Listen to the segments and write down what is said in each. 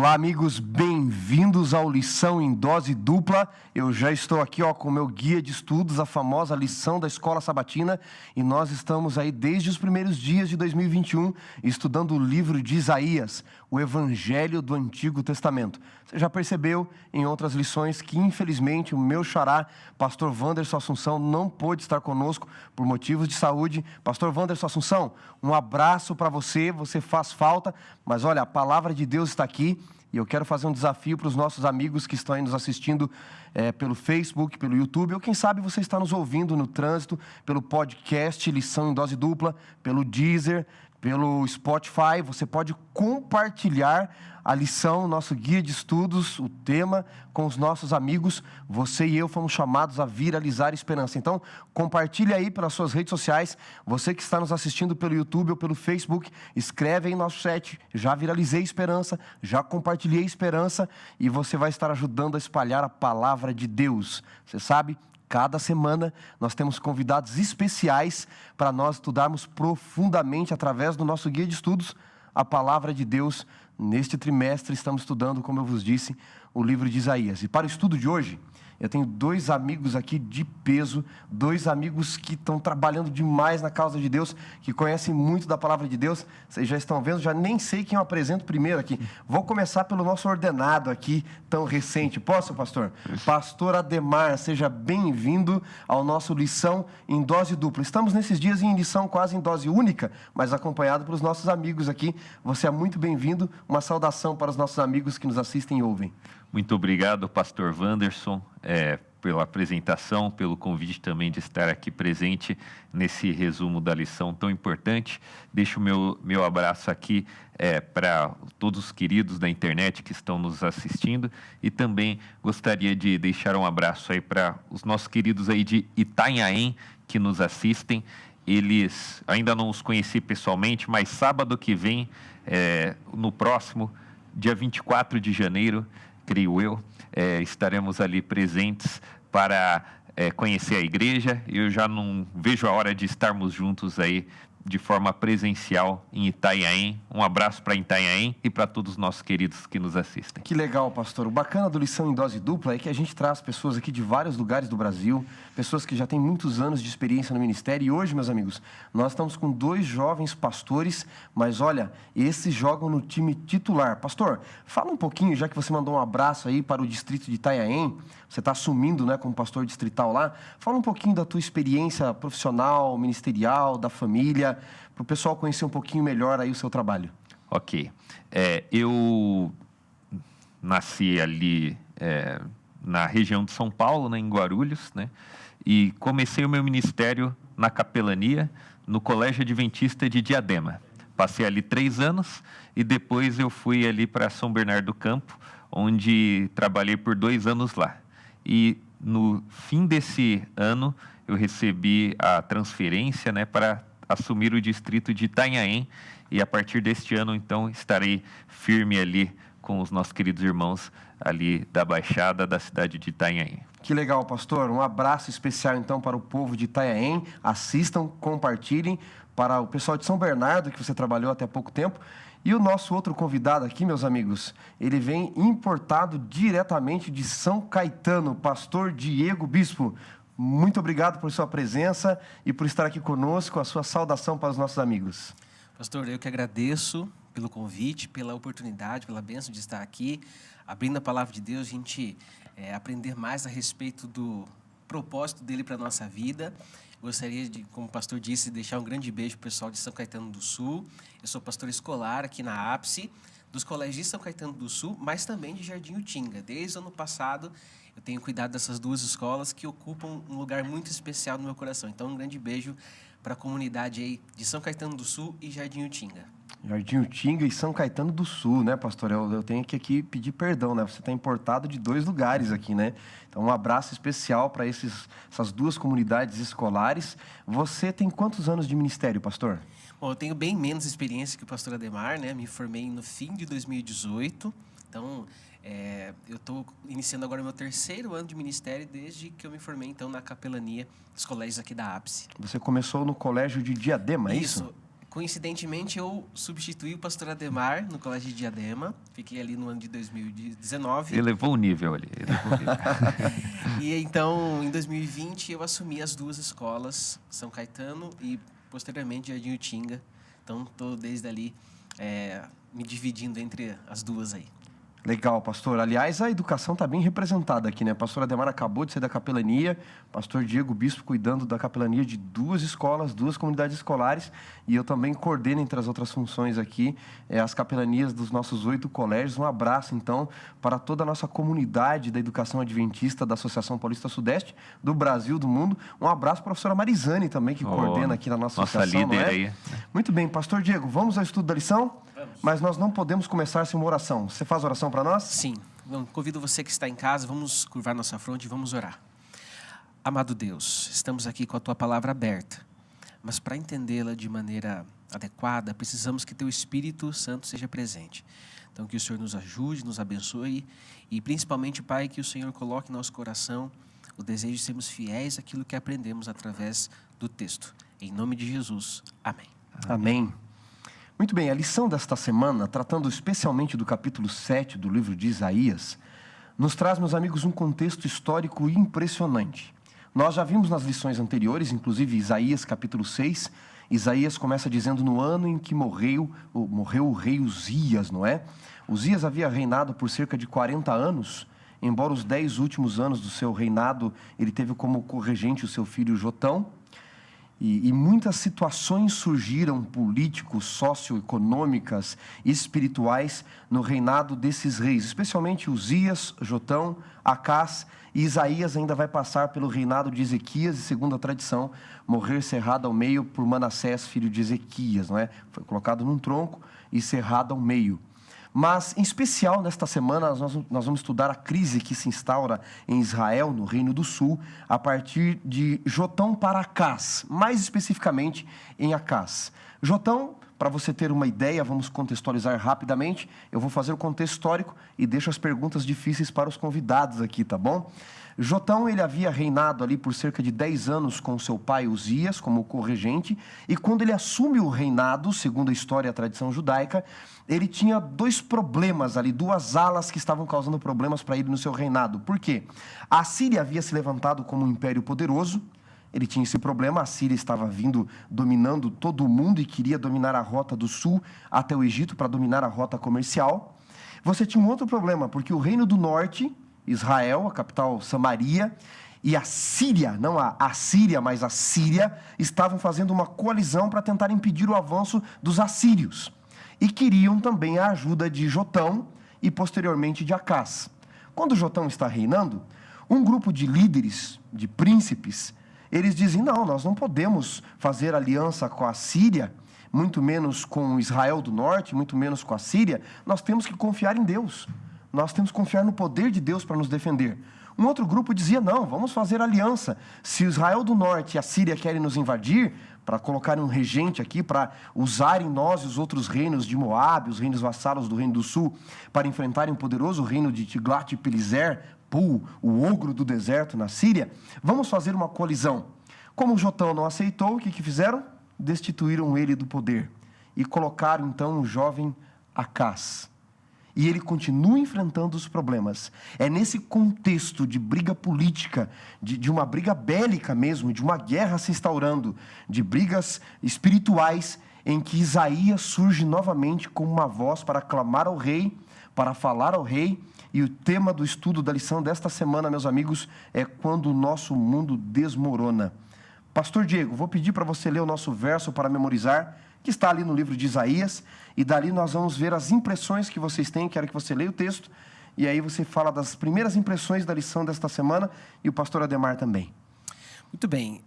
Olá, amigos, bem-vindos ao Lição em Dose Dupla. Eu já estou aqui com o meu guia de estudos, a famosa lição da Escola Sabatina, e nós estamos aí desde os primeiros dias de 2021 estudando o livro de Isaías, o Evangelho do Antigo Testamento. Você já percebeu em outras lições que, infelizmente, o meu xará, Pastor Wanderson Assunção, não pôde estar conosco por motivos de saúde. Pastor Wanderson Assunção, um abraço para você, você faz falta, mas olha, a palavra de Deus está aqui. E eu quero fazer um desafio para os nossos amigos que estão aí nos assistindo pelo Facebook, pelo YouTube, ou quem sabe você está nos ouvindo no trânsito, pelo podcast Lição em Dose Dupla, pelo Deezer, pelo Spotify. Você pode compartilhar a lição, nosso guia de estudos, o tema, com os nossos amigos. Você e eu fomos chamados a viralizar a esperança. Então, compartilhe aí pelas suas redes sociais. Você que está nos assistindo pelo YouTube ou pelo Facebook, escreve aí no nosso chat: já viralizei esperança, já compartilhei esperança, e você vai estar ajudando a espalhar a palavra de Deus. Você sabe, cada semana nós temos convidados especiais para nós estudarmos profundamente, através do nosso guia de estudos, a palavra de Deus. Neste trimestre estamos estudando, como eu vos disse, o livro de Isaías. E para o estudo de hoje, eu tenho dois amigos aqui de peso, dois amigos que estão trabalhando demais na causa de Deus, que conhecem muito da palavra de Deus. Vocês já estão vendo, já nem sei quem eu apresento primeiro aqui. Vou começar pelo nosso ordenado aqui, tão recente. Posso, pastor? Pastor Ademar, seja bem-vindo ao nosso Lição em Dose Dupla. Estamos nesses dias em lição quase em dose única, mas acompanhado pelos nossos amigos aqui. Você é muito bem-vindo. Uma saudação para os nossos amigos que nos assistem e ouvem. Muito obrigado, pastor Wanderson, pela apresentação, pelo convite também de estar aqui presente nesse resumo da lição tão importante. Deixo o meu abraço aqui para todos os queridos da internet que estão nos assistindo, e também gostaria de deixar um abraço aí para os nossos queridos aí de Itanhaém que nos assistem. Eles, ainda não os conheci pessoalmente, mas sábado que vem, no próximo, dia 24 de janeiro, creio eu, estaremos ali presentes para conhecer a igreja. Eu já não vejo a hora de estarmos juntos aí de forma presencial em Itanhaém. Um abraço para Itanhaém e para todos os nossos queridos que nos assistem. Que legal, pastor. O bacana do Lição em Dose Dupla é que a gente traz pessoas aqui de vários lugares do Brasil, pessoas que já têm muitos anos de experiência no ministério. E hoje, meus amigos, nós estamos com dois jovens pastores, mas olha, esses jogam no time titular. Pastor, fala um pouquinho, já que você mandou um abraço aí para o distrito de Itanhaém, você está assumindo, né, como pastor distrital lá. Fala um pouquinho da tua experiência profissional, ministerial, da família, para o pessoal conhecer um pouquinho melhor aí o seu trabalho. Ok. Eu nasci ali na região de São Paulo, né, em Guarulhos, né, e comecei o meu ministério na capelania, no Colégio Adventista de Diadema. Passei ali 3 anos e depois eu fui ali para São Bernardo do Campo, onde trabalhei por 2 anos lá. E no fim desse ano eu recebi a transferência, né, para assumir o distrito de Itanhaém, e a partir deste ano, então, estarei firme ali com os nossos queridos irmãos ali da Baixada, da cidade de Itanhaém. Que legal, pastor. Um abraço especial, então, para o povo de Itanhaém. Assistam, compartilhem. Para o pessoal de São Bernardo, que você trabalhou até há pouco tempo. E o nosso outro convidado aqui, meus amigos, ele vem importado diretamente de São Caetano, pastor Diego Bispo. Muito obrigado por sua presença e por estar aqui conosco. A sua saudação para os nossos amigos. Pastor, eu que agradeço pelo convite, pela oportunidade, pela bênção de estar aqui, abrindo a palavra de Deus, a gente aprender mais a respeito do propósito dele para a nossa vida. Gostaria de, como o pastor disse, deixar um grande beijo para o pessoal de São Caetano do Sul. Eu sou pastor escolar aqui na APSE, dos colégios de São Caetano do Sul, mas também de Jardim Utinga. Desde o ano passado, eu tenho cuidado dessas duas escolas que ocupam um lugar muito especial no meu coração. Então, um grande beijo para a comunidade aí de São Caetano do Sul e Jardim Utinga. Jardim Utinga e São Caetano do Sul, né, pastor? Eu tenho que aqui pedir perdão, né? Você está importado de 2 lugares aqui, né? Então, um abraço especial para essas duas comunidades escolares. Você tem quantos anos de ministério, pastor? Bom, eu tenho bem menos experiência que o pastor Ademar, né? Me formei no fim de 2018. Então, eu estou iniciando agora o meu 3º ano de ministério desde que eu me formei, então, na capelania dos colégios aqui da APSE. Você começou no colégio de Diadema, é isso? Coincidentemente, eu substituí o pastor Ademar no Colégio de Diadema. Fiquei ali no ano de 2019. Elevou o nível ali. E então, em 2020, eu assumi as duas escolas, São Caetano e, posteriormente, Jardim Utinga. Então, estou desde ali me dividindo entre as duas aí. Legal, pastor. Aliás, a educação está bem representada aqui, né? Pastor Ademar acabou de sair da capelania, pastor Diego Bispo cuidando da capelania de 2 escolas, 2 comunidades escolares, e eu também coordeno, entre as outras funções aqui, as capelanias dos nossos 8 colégios. Um abraço, então, para toda a nossa comunidade da educação adventista da Associação Paulista Sudeste, do Brasil, do mundo. Um abraço para a professora Marizane também, que coordena aqui na nossa associação. Nossa líder, não é? aí. Muito bem, pastor Diego, vamos ao estudo da lição? Vamos. Mas nós não podemos começar sem uma oração. Você faz oração para nós? Sim. Bom, convido você que está em casa, vamos curvar nossa fronte e vamos orar. Amado Deus, estamos aqui com a Tua palavra aberta, mas para entendê-la de maneira adequada, precisamos que Teu Espírito Santo seja presente. Então, que o Senhor nos ajude, nos abençoe e, principalmente, Pai, que o Senhor coloque em nosso coração o desejo de sermos fiéis àquilo que aprendemos através do texto. Em nome de Jesus. Amém. Amém. Muito bem, a lição desta semana, tratando especialmente do capítulo 7 do livro de Isaías, nos traz, meus amigos, um contexto histórico impressionante. Nós já vimos nas lições anteriores, inclusive Isaías capítulo 6, Isaías começa dizendo no ano em que morreu o rei Uzias, não é? Uzias havia reinado por cerca de 40 anos, embora os 10 últimos anos do seu reinado ele teve como corregente o seu filho Jotão. E muitas situações surgiram políticos, socioeconômicas e espirituais no reinado desses reis, especialmente Uzias, Jotão, Acás, e Isaías ainda vai passar pelo reinado de Ezequias e, segundo a tradição, morrer cerrado ao meio por Manassés, filho de Ezequias, não é? Foi colocado num tronco e cerrado ao meio. Mas, em especial, nesta semana, nós vamos estudar a crise que se instaura em Israel, no Reino do Sul, a partir de Jotão para Acás, mais especificamente em Acás. Jotão, para você ter uma ideia, vamos contextualizar rapidamente, eu vou fazer o contexto histórico e deixo as perguntas difíceis para os convidados aqui, tá bom? Jotão, ele havia reinado ali por cerca de 10 anos com seu pai Uzias como corregente, e quando ele assume o reinado, segundo a história e a tradição judaica, ele tinha 2 problemas ali, 2 alas que estavam causando problemas para ele no seu reinado. Por quê? A Síria havia se levantado como um império poderoso, ele tinha esse problema, a Síria estava vindo dominando todo o mundo e queria dominar a rota do sul até o Egito para dominar a rota comercial. Você tinha um outro problema, porque o reino do norte, Israel, a capital Samaria, e a Síria, não a Assíria, mas a Síria, estavam fazendo uma coalizão para tentar impedir o avanço dos assírios. E queriam também a ajuda de Jotão e, posteriormente, de Acás. Quando Jotão está reinando, um grupo de líderes, de príncipes, eles dizem, não, nós não podemos fazer aliança com a Síria, muito menos com Israel do norte, muito menos com a Síria, nós temos que confiar em Deus. Nós temos que confiar no poder de Deus para nos defender. Um outro grupo dizia, não, vamos fazer aliança. Se Israel do norte e a Síria querem nos invadir, para colocarem um regente aqui, para usarem nós e os outros reinos de Moabe, os reinos vassalos do Reino do Sul, para enfrentarem o poderoso reino de Tiglat-Pileser, Pul, o ogro do deserto na Síria, vamos fazer uma coalizão. Como Jotão não aceitou, o que fizeram? Destituíram ele do poder e colocaram então o jovem Acás. E ele continua enfrentando os problemas. É nesse contexto de briga política, de uma briga bélica mesmo, de uma guerra se instaurando, de brigas espirituais, em que Isaías surge novamente como uma voz para clamar ao rei, para falar ao rei. E o tema do estudo da lição desta semana, meus amigos, é quando o nosso mundo desmorona. Pastor Diego, vou pedir para você ler o nosso verso para memorizar, que está ali no livro de Isaías, e dali nós vamos ver as impressões que vocês têm. Quero que você leia o texto, e aí você fala das primeiras impressões da lição desta semana, e o pastor Ademar também. Muito bem,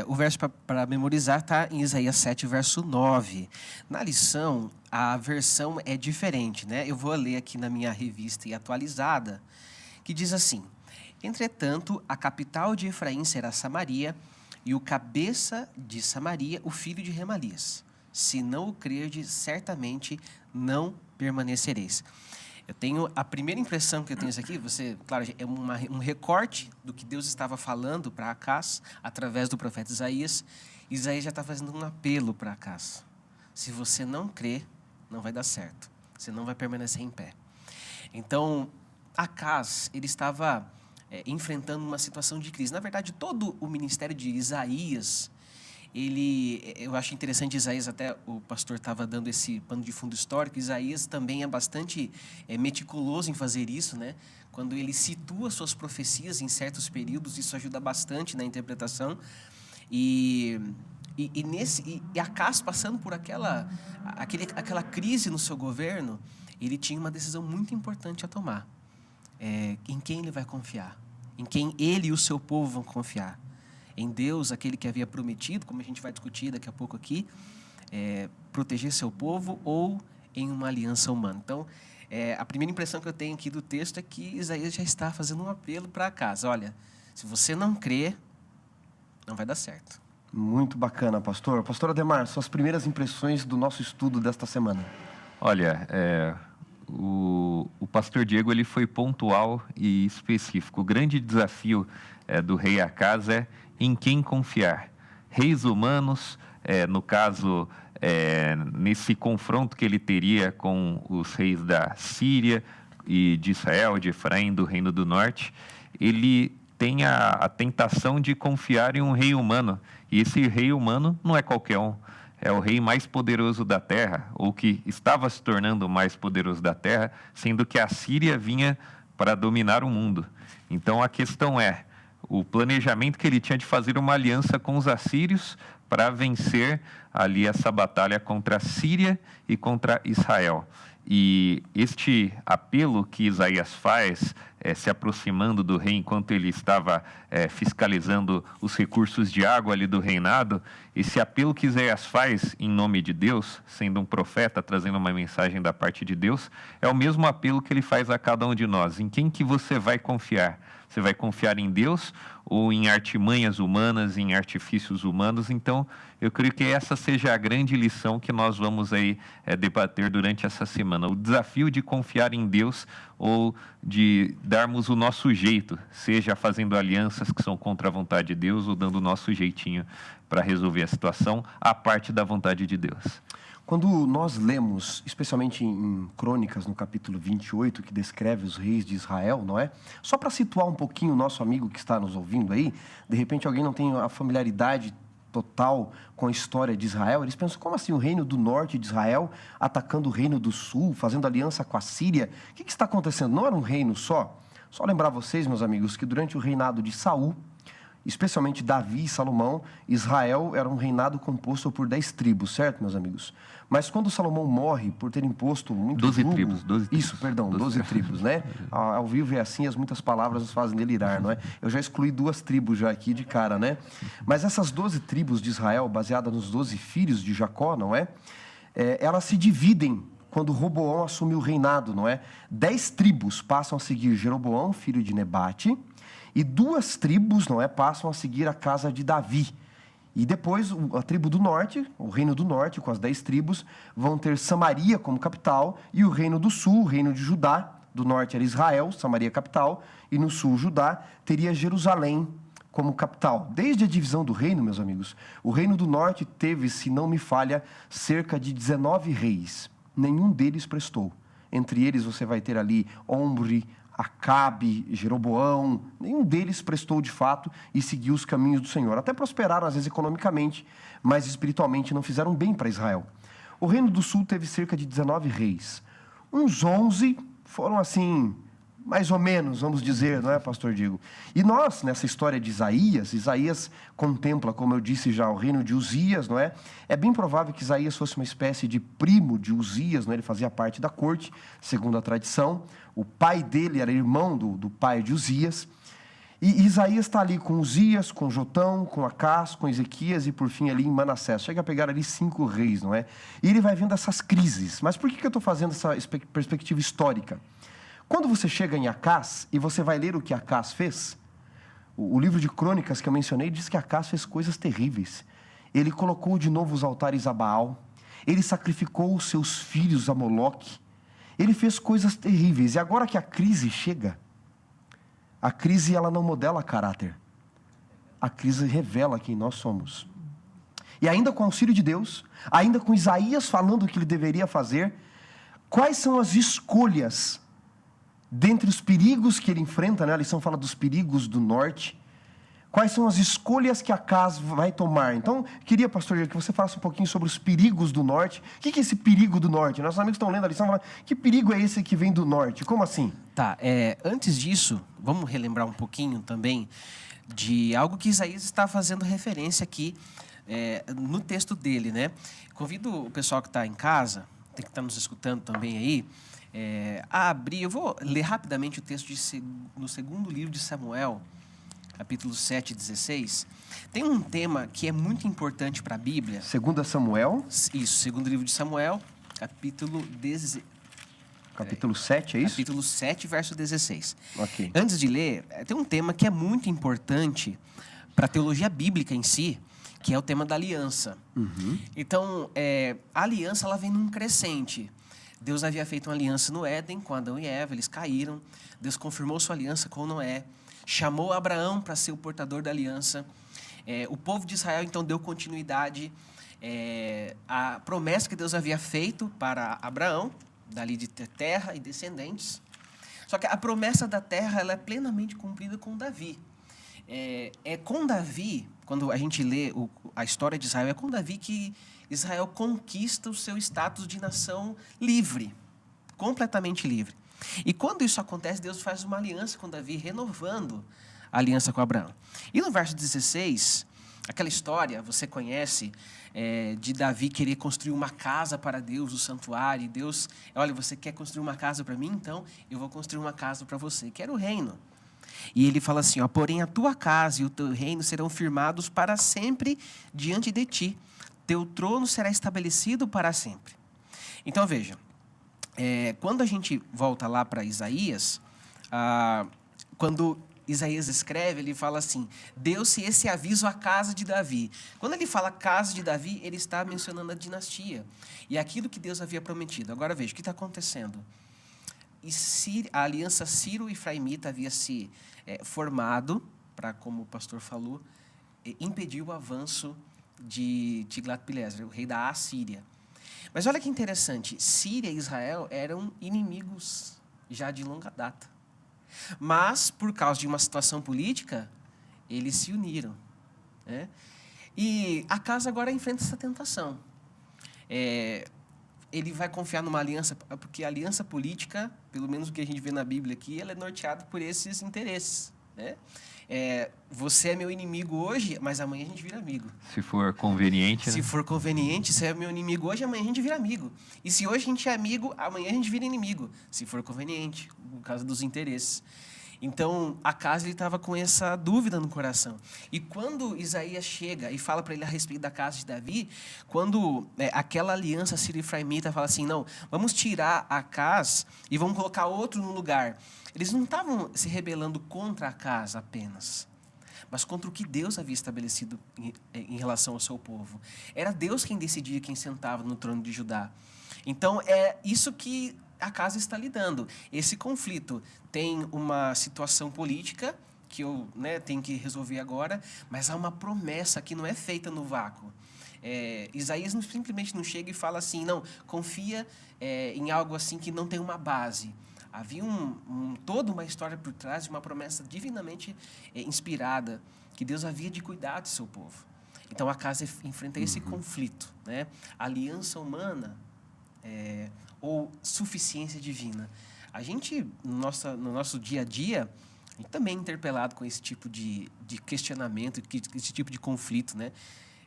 o verso para memorizar está em Isaías 7, verso 9. Na lição, a versão é diferente, né? Eu vou ler aqui na minha revista e atualizada, que diz assim: entretanto, a capital de Efraim será Samaria, e o cabeça de Samaria, o filho de Remalias. Se não o crerdes, certamente não permanecereis. Eu tenho a primeira impressão que eu tenho isso aqui, claro, é um recorte do que Deus estava falando para Acás, através do profeta Isaías. Isaías já está fazendo um apelo para Acás. Se você não crê, não vai dar certo. Você não vai permanecer em pé. Então, Acaz, ele estava enfrentando uma situação de crise. Na verdade, todo o ministério de Isaías, eu acho interessante Isaías, até o pastor estava dando esse pano de fundo histórico, Isaías também é bastante meticuloso em fazer isso, né? Quando ele situa suas profecias em certos períodos, isso ajuda bastante na interpretação. E Acaz, passando por aquela crise no seu governo, ele tinha uma decisão muito importante a tomar. Em quem ele vai confiar? Em quem ele e o seu povo vão confiar? Em Deus, aquele que havia prometido, como a gente vai discutir daqui a pouco aqui, proteger seu povo, ou em uma aliança humana? Então, a primeira impressão que eu tenho aqui do texto é que Isaías já está fazendo um apelo para Acaz. Olha, se você não crê, não vai dar certo. Muito bacana, pastor. Pastor Ademar, suas primeiras impressões do nosso estudo desta semana. Olha, o pastor Diego ele foi pontual e específico. O grande desafio do rei Acaz é em quem confiar. Reis humanos, no caso, nesse confronto que ele teria com os reis da Síria e de Israel, de Efraim, do Reino do Norte, ele tem a tentação de confiar em um rei humano. E esse rei humano não é qualquer um. É o rei mais poderoso da terra, ou que estava se tornando o mais poderoso da terra, sendo que a Síria vinha para dominar o mundo. Então a questão é o planejamento que ele tinha de fazer uma aliança com os assírios para vencer ali essa batalha contra a Síria e contra Israel. E este apelo que Isaías faz, se aproximando do rei enquanto ele estava fiscalizando os recursos de água ali do reinado, esse apelo que Isaías faz em nome de Deus, sendo um profeta, trazendo uma mensagem da parte de Deus, é o mesmo apelo que ele faz a cada um de nós. Em quem que você vai confiar? Você vai confiar em Deus ou em artimanhas humanas, em artifícios humanos? Então, eu creio que essa seja a grande lição que nós vamos aí debater durante essa semana. O desafio de confiar em Deus ou de darmos o nosso jeito, seja fazendo alianças que são contra a vontade de Deus ou dando o nosso jeitinho para resolver a situação, à parte da vontade de Deus. Quando nós lemos, especialmente em Crônicas, no capítulo 28, que descreve os reis de Israel, não é? Só para situar um pouquinho o nosso amigo que está nos ouvindo aí, de repente alguém não tem a familiaridade total com a história de Israel, eles pensam, como assim o reino do norte de Israel atacando o reino do sul, fazendo aliança com a Síria? O que está acontecendo? Não era um reino só? Só lembrar vocês, meus amigos, que durante o reinado de Saul, especialmente Davi e Salomão, Israel era um reinado composto por 10 tribos, certo, meus amigos? Mas quando Salomão morre por ter imposto muito 12 jugo... tribos. Isso, perdão, 12 tribos, né? Ao vivo é assim, as muitas palavras nos fazem delirar, não é? Eu já excluí 2 tribos já aqui de cara, né? Mas essas 12 tribos de Israel, baseadas nos 12 filhos de Jacó, não é? Elas se dividem quando Roboão assume o reinado, não é? 10 tribos passam a seguir Jeroboão, filho de Nebate, e 2 tribos, não é, passam a seguir a casa de Davi. E depois a tribo do norte, o reino do norte, com as 10 tribos, vão ter Samaria como capital, e o reino do sul, o reino de Judá, do norte era Israel, Samaria capital, e no sul Judá teria Jerusalém como capital. Desde a divisão do reino, meus amigos, o reino do norte teve, se não me falha, cerca de 19 reis. Nenhum deles prestou. Entre eles você vai ter ali Omri, Acabe, Jeroboão, nenhum deles prestou de fato e seguiu os caminhos do Senhor. Até prosperaram, às vezes, economicamente, mas espiritualmente não fizeram bem para Israel. O reino do sul teve cerca de 19 reis. Uns 11 foram assim, mais ou menos, vamos dizer, não é, pastor Diego? E nós, nessa história de Isaías contempla, como eu disse já, o reino de Uzias, não é? É bem provável que Isaías fosse uma espécie de primo de Uzias, não é? Ele fazia parte da corte, segundo a tradição. O pai dele era irmão do pai de Uzias. E Isaías está ali com Uzias, com Jotão, com Acás, com Ezequias e, por fim, ali em Manassés. Chega a pegar ali 5 reis, não é? E ele vai vendo essas crises. Mas por que eu estou fazendo essa perspectiva histórica? Quando você chega em Acás e você vai ler o que Acás fez, o livro de Crônicas que eu mencionei diz que Acás fez coisas terríveis. Ele colocou de novo os altares a Baal, ele sacrificou os seus filhos a Moloque, ele fez coisas terríveis. E agora que a crise chega, a crise ela não modela caráter, a crise revela quem nós somos. e ainda com o auxílio de Deus, ainda com Isaías falando o que ele deveria fazer, quais são as escolhas dentre os perigos que ele enfrenta, né? A lição fala dos perigos do norte. Quais são as escolhas que Acaz vai tomar? Então, queria, pastor, que você falasse um pouquinho sobre os perigos do norte. O que é esse perigo do norte? Nossos amigos estão lendo a lição e falam, que perigo é esse que vem do norte? Como assim? Tá, antes disso, vamos relembrar um pouquinho também de algo que Isaías está fazendo referência aqui no texto dele, né? Convido o pessoal que está em casa, que está nos escutando também aí, a abrir. Eu vou ler rapidamente o texto no segundo livro de Samuel, capítulo 7, 16. Tem um tema que é muito importante para a Bíblia. 2 Samuel? Isso, segundo livro de Samuel, capítulo 7, é isso? Capítulo 7, verso 16. Ok. Antes de ler, tem um tema que é muito importante para a teologia bíblica em si, que é o tema da aliança. Uhum. Então, a aliança ela vem num crescente. Deus havia feito uma aliança no Éden com Adão e Eva, eles caíram. Deus confirmou sua aliança com Noé, chamou Abraão para ser o portador da aliança. O povo de Israel, então, deu continuidade à promessa que Deus havia feito para Abraão, dali de ter terra e descendentes. Só que a promessa da terra ela é plenamente cumprida com Davi. Com Davi, quando a gente lê a história de Israel, é com Davi que Israel conquista o seu status de nação livre, completamente livre. E quando isso acontece, Deus faz uma aliança com Davi, renovando a aliança com Abraão. E no verso 16, aquela história, você conhece, de Davi querer construir uma casa para Deus, o santuário. E Deus, olha, você quer construir uma casa para mim? Então, eu vou construir uma casa para você, que era o reino. E ele fala assim, porém a tua casa e o teu reino serão firmados para sempre diante de ti. Teu trono será estabelecido para sempre. Então, veja, quando a gente volta lá para Isaías, quando Isaías escreve, ele fala assim, deu-se esse aviso à casa de Davi. Quando ele fala casa de Davi, ele está mencionando a dinastia e aquilo que Deus havia prometido. Agora veja, o que está acontecendo? A aliança Ciro-Efraimita havia se formado para, como o pastor falou, impedir o avanço de Tiglat-Pileser, o rei da Assíria. Mas olha que interessante, Síria e Israel eram inimigos já de longa data. Mas, por causa de uma situação política, eles se uniram. Né? E Acaz agora enfrenta essa tentação. Ele vai confiar numa aliança, porque a aliança política, pelo menos o que a gente vê na Bíblia aqui, ela é norteada por esses interesses. Né? Você é meu inimigo hoje, mas amanhã a gente vira amigo. Se for conveniente, Se né? for conveniente, você é meu inimigo hoje, amanhã a gente vira amigo. E se hoje a gente é amigo, amanhã a gente vira inimigo. Se for conveniente, por causa dos interesses. Então, Acaz estava com essa dúvida no coração. E quando Isaías chega e fala para ele a respeito da casa de Davi, quando aquela aliança Sírio-Efraimita fala assim, não, vamos tirar Acaz e vamos colocar outro no lugar. Eles não estavam se rebelando contra Acaz apenas, mas contra o que Deus havia estabelecido em relação ao seu povo. Era Deus quem decidia quem sentava no trono de Judá. Então, é isso que Acaz está lidando. Esse conflito tem uma situação política que eu tenho que resolver agora, mas há uma promessa que não é feita no vácuo. Isaías simplesmente não chega e fala assim, não, confia em algo assim que não tem uma base. Havia toda uma história por trás de uma promessa divinamente inspirada, que Deus havia de cuidar do seu povo. Então, Acaz enfrenta esse conflito. Né? Aliança humana ou suficiência divina. A gente, no nosso dia a dia, a gente também é interpelado com esse tipo de questionamento, esse tipo de conflito. Né?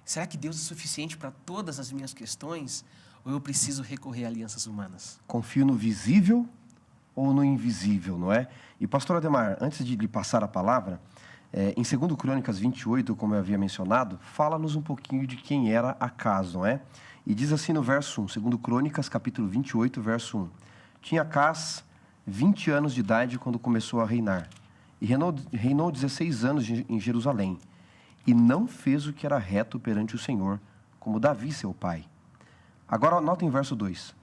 Será que Deus é suficiente para todas as minhas questões? Ou eu preciso recorrer a alianças humanas? Confio no visível ou no invisível, não é? E, pastor Ademar, antes de lhe passar a palavra, em 2 Crônicas 28, como eu havia mencionado, fala-nos um pouquinho de quem era Acaz, não é? E diz assim no verso 1, 2 Crônicas, capítulo 28, verso 1. Tinha Acaz 20 anos de idade quando começou a reinar, e reinou 16 anos em Jerusalém, e não fez o que era reto perante o Senhor, como Davi, seu pai. Agora, notem o verso 2.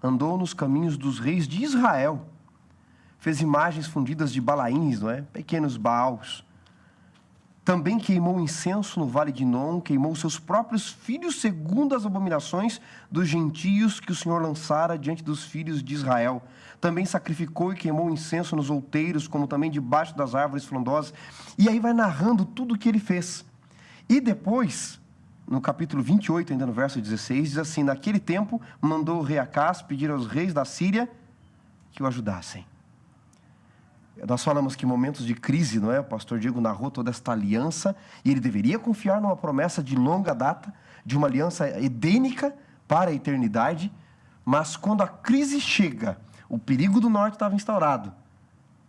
Andou nos caminhos dos reis de Israel, fez imagens fundidas de balaíns, não é? Pequenos baals. Também queimou incenso no vale de Inom, queimou seus próprios filhos segundo as abominações dos gentios que o Senhor lançara diante dos filhos de Israel. Também sacrificou e queimou incenso nos outeiros, como também debaixo das árvores frondosas. E aí vai narrando tudo o que ele fez. E depois, no capítulo 28, ainda no verso 16, diz assim: naquele tempo mandou o rei Acás pedir aos reis da Síria que o ajudassem. Nós falamos que em momentos de crise, não é? O pastor Diego narrou toda esta aliança e ele deveria confiar numa promessa de longa data, de uma aliança edênica para a eternidade, mas quando a crise chega, o perigo do norte estava instaurado.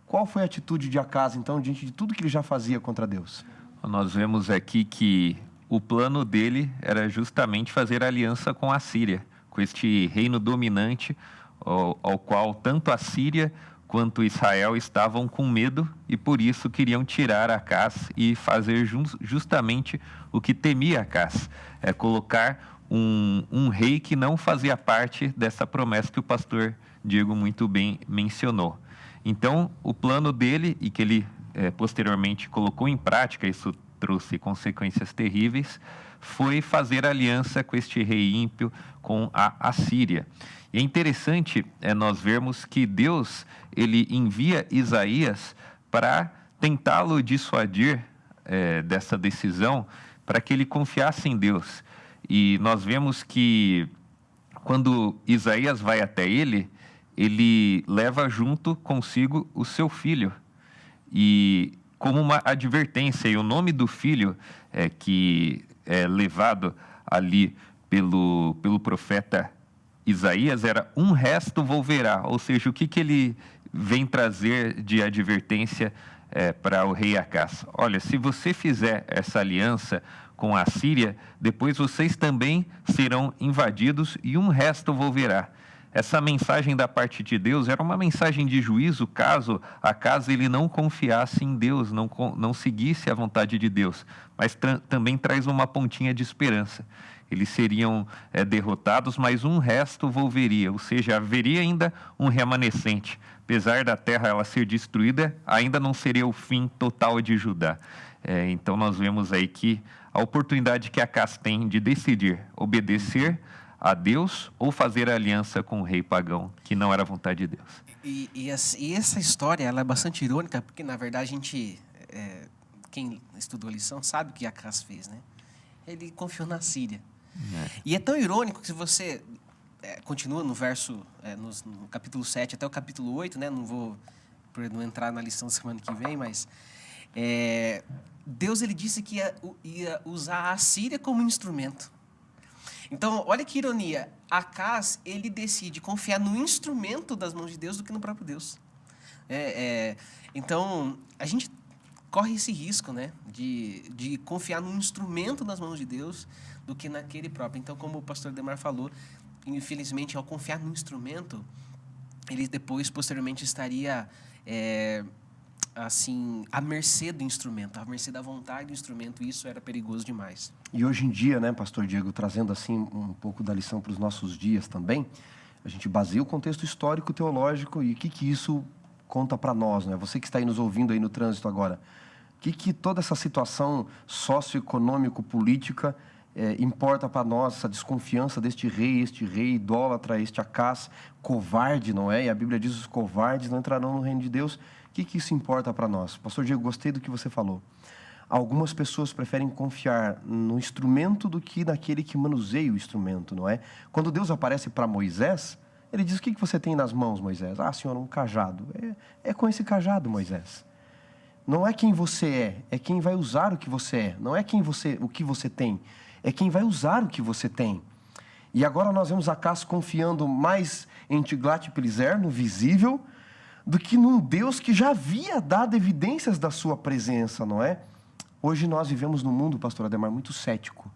Qual foi a atitude de Acás, então, diante de tudo que ele já fazia contra Deus? Nós vemos aqui que o plano dele era justamente fazer aliança com a Síria, com este reino dominante, ao qual tanto a Síria quanto Israel estavam com medo e por isso queriam tirar Acás e fazer justamente o que temia Acás, colocar um rei que não fazia parte dessa promessa que o pastor Diego muito bem mencionou. Então, o plano dele, e que ele posteriormente colocou em prática, isso trouxe consequências terríveis, foi fazer aliança com este rei ímpio, com a Assíria. E é interessante nós vermos que Deus, ele envia Isaías para tentá-lo dissuadir dessa decisão, para que ele confiasse em Deus. E nós vemos que quando Isaías vai até ele, ele leva junto consigo o seu filho. E como uma advertência, e o nome do filho que é levado ali pelo profeta Isaías era "um resto volverá", ou seja, o que ele vem trazer de advertência para o rei Acás? Olha, se você fizer essa aliança com a Síria, depois vocês também serão invadidos e um resto volverá. Essa mensagem da parte de Deus era uma mensagem de juízo caso Acás ele não confiasse em Deus, não seguisse a vontade de Deus, mas também traz uma pontinha de esperança. Eles seriam derrotados, mas um resto volveria, ou seja, haveria ainda um remanescente. Apesar da terra ela ser destruída, ainda não seria o fim total de Judá. Então nós vemos aí que a oportunidade que Acás tem de decidir obedecer a Deus ou fazer aliança com o rei pagão, que não era a vontade de Deus. E essa história ela é bastante irônica, porque na verdade a gente, quem estudou a lição sabe o que Acás fez, né? Ele confiou na Síria. E é tão irônico que se você continua no verso, no capítulo 7 até o capítulo 8, né? Não vou não entrar na lição semana que vem, mas Deus ele disse que ia usar a Síria como instrumento. Então, olha que ironia, Acás, ele decide confiar no instrumento das mãos de Deus do que no próprio Deus. Então, a gente corre esse risco, né, de confiar no instrumento das mãos de Deus do que naquele próprio. Então, como o pastor Demar falou, infelizmente, ao confiar no instrumento, ele depois, posteriormente, estaria assim, à mercê do instrumento, à mercê da vontade do instrumento, e isso era perigoso demais. E hoje em dia, né, pastor Diego, trazendo assim um pouco da lição para os nossos dias também, a gente baseia o contexto histórico, teológico e o que isso conta para nós, né? Você que está aí nos ouvindo aí no trânsito agora, o que toda essa situação socioeconômico-política importa para nós, essa desconfiança deste rei, este rei idólatra, este Acás, covarde, não é? E a Bíblia diz: os covardes não entrarão no reino de Deus. O que isso importa para nós? Pastor Diego, gostei do que você falou. Algumas pessoas preferem confiar no instrumento do que naquele que manuseia o instrumento, não é? Quando Deus aparece para Moisés, ele diz: o que você tem nas mãos, Moisés? Ah, Senhor, um cajado. É com esse cajado, Moisés. Não é quem você é quem vai usar o que você é. Não é o que você tem, é quem vai usar o que você tem. E agora nós vemos Acás confiando mais em Tiglat-Pileser, no visível, do que num Deus que já havia dado evidências da sua presença, não é? Hoje nós vivemos num mundo, pastor Ademar, muito cético.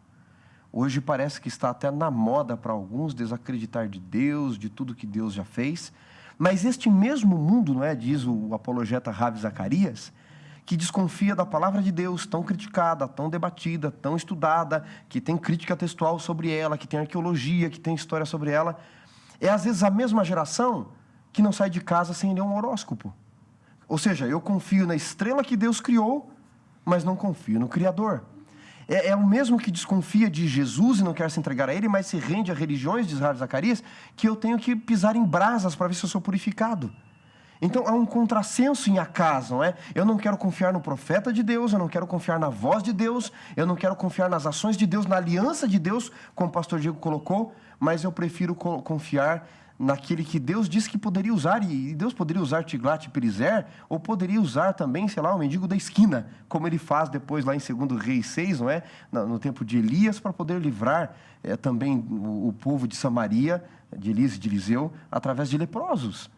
Hoje parece que está até na moda para alguns desacreditar de Deus, de tudo que Deus já fez. Mas este mesmo mundo, não é, diz o apologeta Ravi Zacarias, que desconfia da palavra de Deus, tão criticada, tão debatida, tão estudada, que tem crítica textual sobre ela, que tem arqueologia, que tem história sobre ela, é às vezes a mesma geração que não sai de casa sem ler um horóscopo. Ou seja, eu confio na estrela que Deus criou, mas não confio no Criador. É o mesmo que desconfia de Jesus e não quer se entregar a Ele, mas se rende a religiões, diz Rabi Zacarias, que eu tenho que pisar em brasas para ver se eu sou purificado. Então, há um contrassenso em Acaz, não é? Eu não quero confiar no profeta de Deus, eu não quero confiar na voz de Deus, eu não quero confiar nas ações de Deus, na aliança de Deus, como o pastor Diego colocou, mas eu prefiro confiar naquele que Deus disse que poderia usar, e Deus poderia usar Tiglat-Pileser, ou poderia usar também, sei lá, o mendigo da esquina, como ele faz depois lá em 2 Reis 6, não é? No tempo de Elias, para poder livrar também o povo de Samaria, de Elias e de Eliseu, através de leprosos.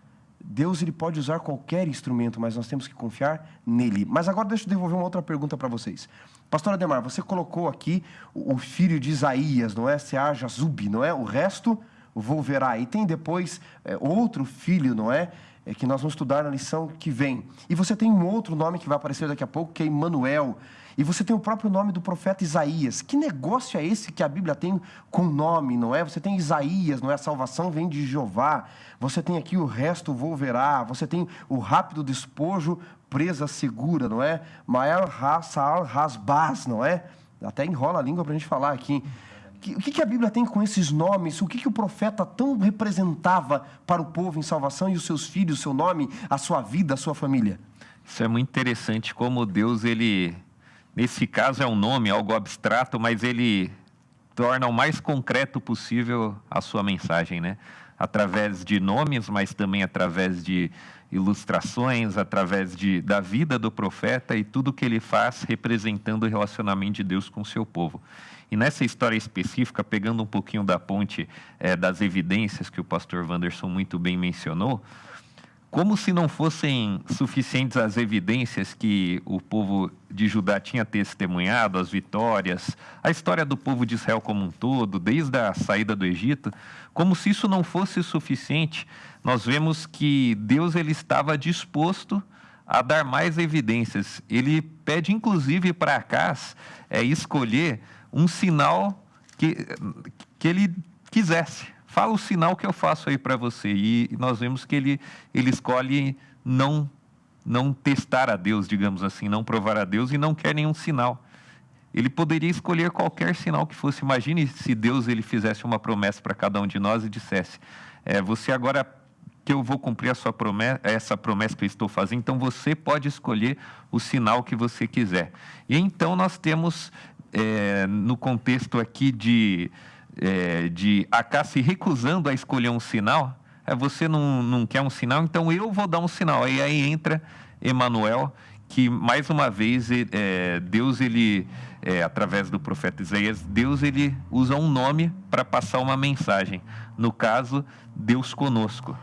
Deus, ele pode usar qualquer instrumento, mas nós temos que confiar nele. Mas agora deixa eu devolver uma outra pergunta para vocês. Pastor Ademar, você colocou aqui o filho de Isaías, não é? Sear-Jazub, não é? O resto volverá. E tem depois outro filho, não é? Que nós vamos estudar na lição que vem. E você tem um outro nome que vai aparecer daqui a pouco, que é Emanuel. E você tem o próprio nome do profeta Isaías. Que negócio é esse que a Bíblia tem com nome, não é? Você tem Isaías, não é? A salvação vem de Jeová. Você tem aqui o resto volverá. Você tem o rápido despojo, presa segura, não é? Mael Saal Hasbaz, não é? Até enrola a língua para a gente falar aqui. O que a Bíblia tem com esses nomes? O que o profeta tão representava para o povo em salvação e os seus filhos, o seu nome, a sua vida, a sua família? Isso é muito interessante como Deus, ele... Nesse caso é um nome, algo abstrato, mas ele torna o mais concreto possível a sua mensagem, né? Através de nomes, mas também através de ilustrações, através da vida do profeta e tudo que ele faz representando o relacionamento de Deus com o seu povo. E nessa história específica, pegando um pouquinho da ponte das evidências que o pastor Wanderson muito bem mencionou, como se não fossem suficientes as evidências que o povo de Judá tinha testemunhado, as vitórias, a história do povo de Israel como um todo, desde a saída do Egito, como se isso não fosse suficiente, nós vemos que Deus, ele estava disposto a dar mais evidências. Ele pede, inclusive, para Acaz escolher um sinal que ele quisesse. Fala o sinal que eu faço aí para você. E nós vemos que ele escolhe não testar a Deus, digamos assim, não provar a Deus e não quer nenhum sinal. Ele poderia escolher qualquer sinal que fosse. Imagine se Deus, ele fizesse uma promessa para cada um de nós e dissesse, você agora que eu vou cumprir a sua promessa, essa promessa que eu estou fazendo, então você pode escolher o sinal que você quiser. E então nós temos, no contexto aqui de Acaz se recusando a escolher um sinal, você não quer um sinal, então eu vou dar um sinal. E aí entra Emanuel, que mais uma vez Deus, ele, através do profeta Isaías, Deus, ele usa um nome para passar uma mensagem. No caso, Deus conosco.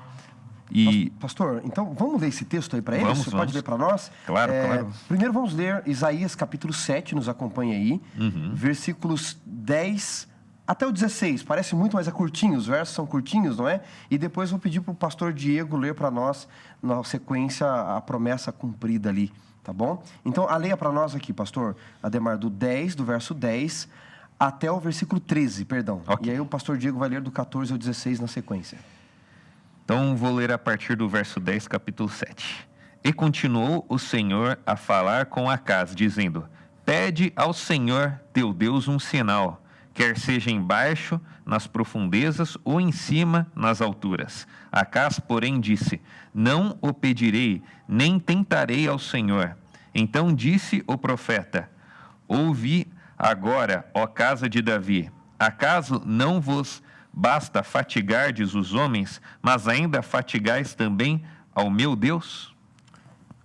E... Pastor, então vamos ler esse texto aí para ele? Você pode ler para nós? Claro, claro. Primeiro vamos ler Isaías capítulo 7, nos acompanha aí, versículos 10 até o 16, parece muito, mas é curtinho, os versos são curtinhos, não é? E depois vou pedir para o pastor Diego ler para nós, na sequência, a promessa cumprida ali, tá bom? Então, leia para nós aqui, pastor Ademar, do verso 10 até o versículo 13, perdão. Okay. E aí o pastor Diego vai ler do 14 ao 16 na sequência. Então, vou ler a partir do verso 10, capítulo 7. E continuou o Senhor a falar com Acaz, dizendo, pede ao Senhor teu Deus um sinal, quer seja embaixo, nas profundezas, ou em cima, nas alturas. Acaz, porém, disse, não o pedirei, nem tentarei ao Senhor. Então disse o profeta, ouvi agora, ó casa de Davi, acaso não vos basta fatigardes os homens, mas ainda fatigais também ao meu Deus?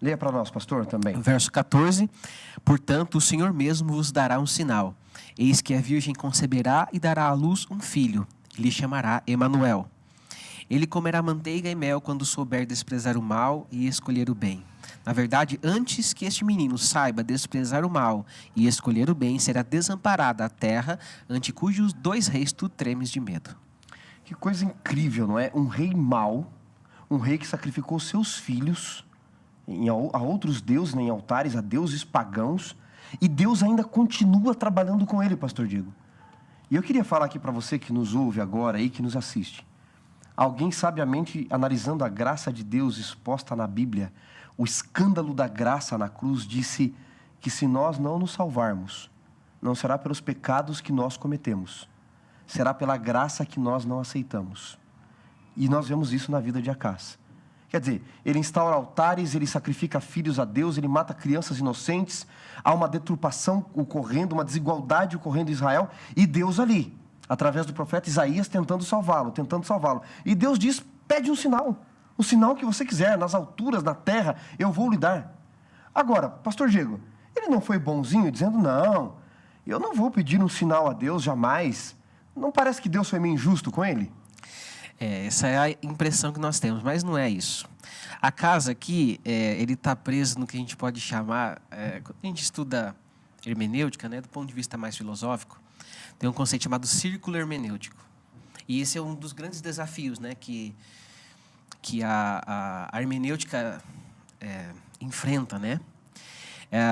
Leia para nós, pastor, também. Verso 14, portanto, o Senhor mesmo vos dará um sinal. Eis que a virgem conceberá e dará à luz um filho, e lhe chamará Emanuel. Ele comerá manteiga e mel quando souber desprezar o mal e escolher o bem. Na verdade, antes que este menino saiba desprezar o mal e escolher o bem, será desamparada a terra, ante cujos 2 reis tu tremes de medo. Que coisa incrível, não é? Um rei mau, um rei que sacrificou seus filhos a outros deuses, em altares, a deuses pagãos, e Deus ainda continua trabalhando com ele, pastor Diego. E eu queria falar aqui para você que nos ouve agora e que nos assiste. Alguém sabiamente analisando a graça de Deus exposta na Bíblia, o escândalo da graça na cruz, disse que se nós não nos salvarmos, não será pelos pecados que nós cometemos, será pela graça que nós não aceitamos. E nós vemos isso na vida de Acaz. Quer dizer, ele instaura altares, ele sacrifica filhos a Deus, ele mata crianças inocentes, há uma deturpação ocorrendo, uma desigualdade ocorrendo em Israel, e Deus ali, através do profeta Isaías, tentando salvá-lo. E Deus diz, pede um sinal que você quiser, nas alturas, na terra, eu vou lhe dar. Agora, pastor Diego, ele não foi bonzinho, dizendo, não, eu não vou pedir um sinal a Deus jamais. Não parece que Deus foi meio injusto com ele? Essa é a impressão que nós temos, mas não é isso. Acaz aqui, ele está preso no que a gente pode chamar, quando a gente estuda hermenêutica, né, do ponto de vista mais filosófico, tem um conceito chamado círculo hermenêutico. E esse é um dos grandes desafios, né, que a hermenêutica enfrenta, né?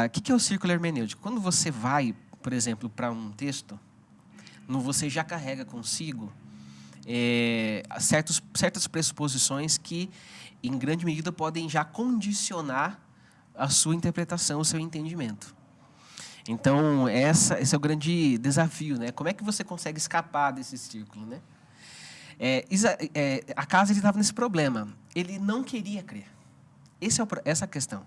O que é o círculo hermenêutico? Quando você vai, por exemplo, para um texto, você já carrega consigo certas pressuposições que, em grande medida, podem já condicionar a sua interpretação, o seu entendimento. Então, esse é o grande desafio, né? Como é que você consegue escapar desse círculo, né? Acaz estava nesse problema. Ele não queria crer. Essa é a questão.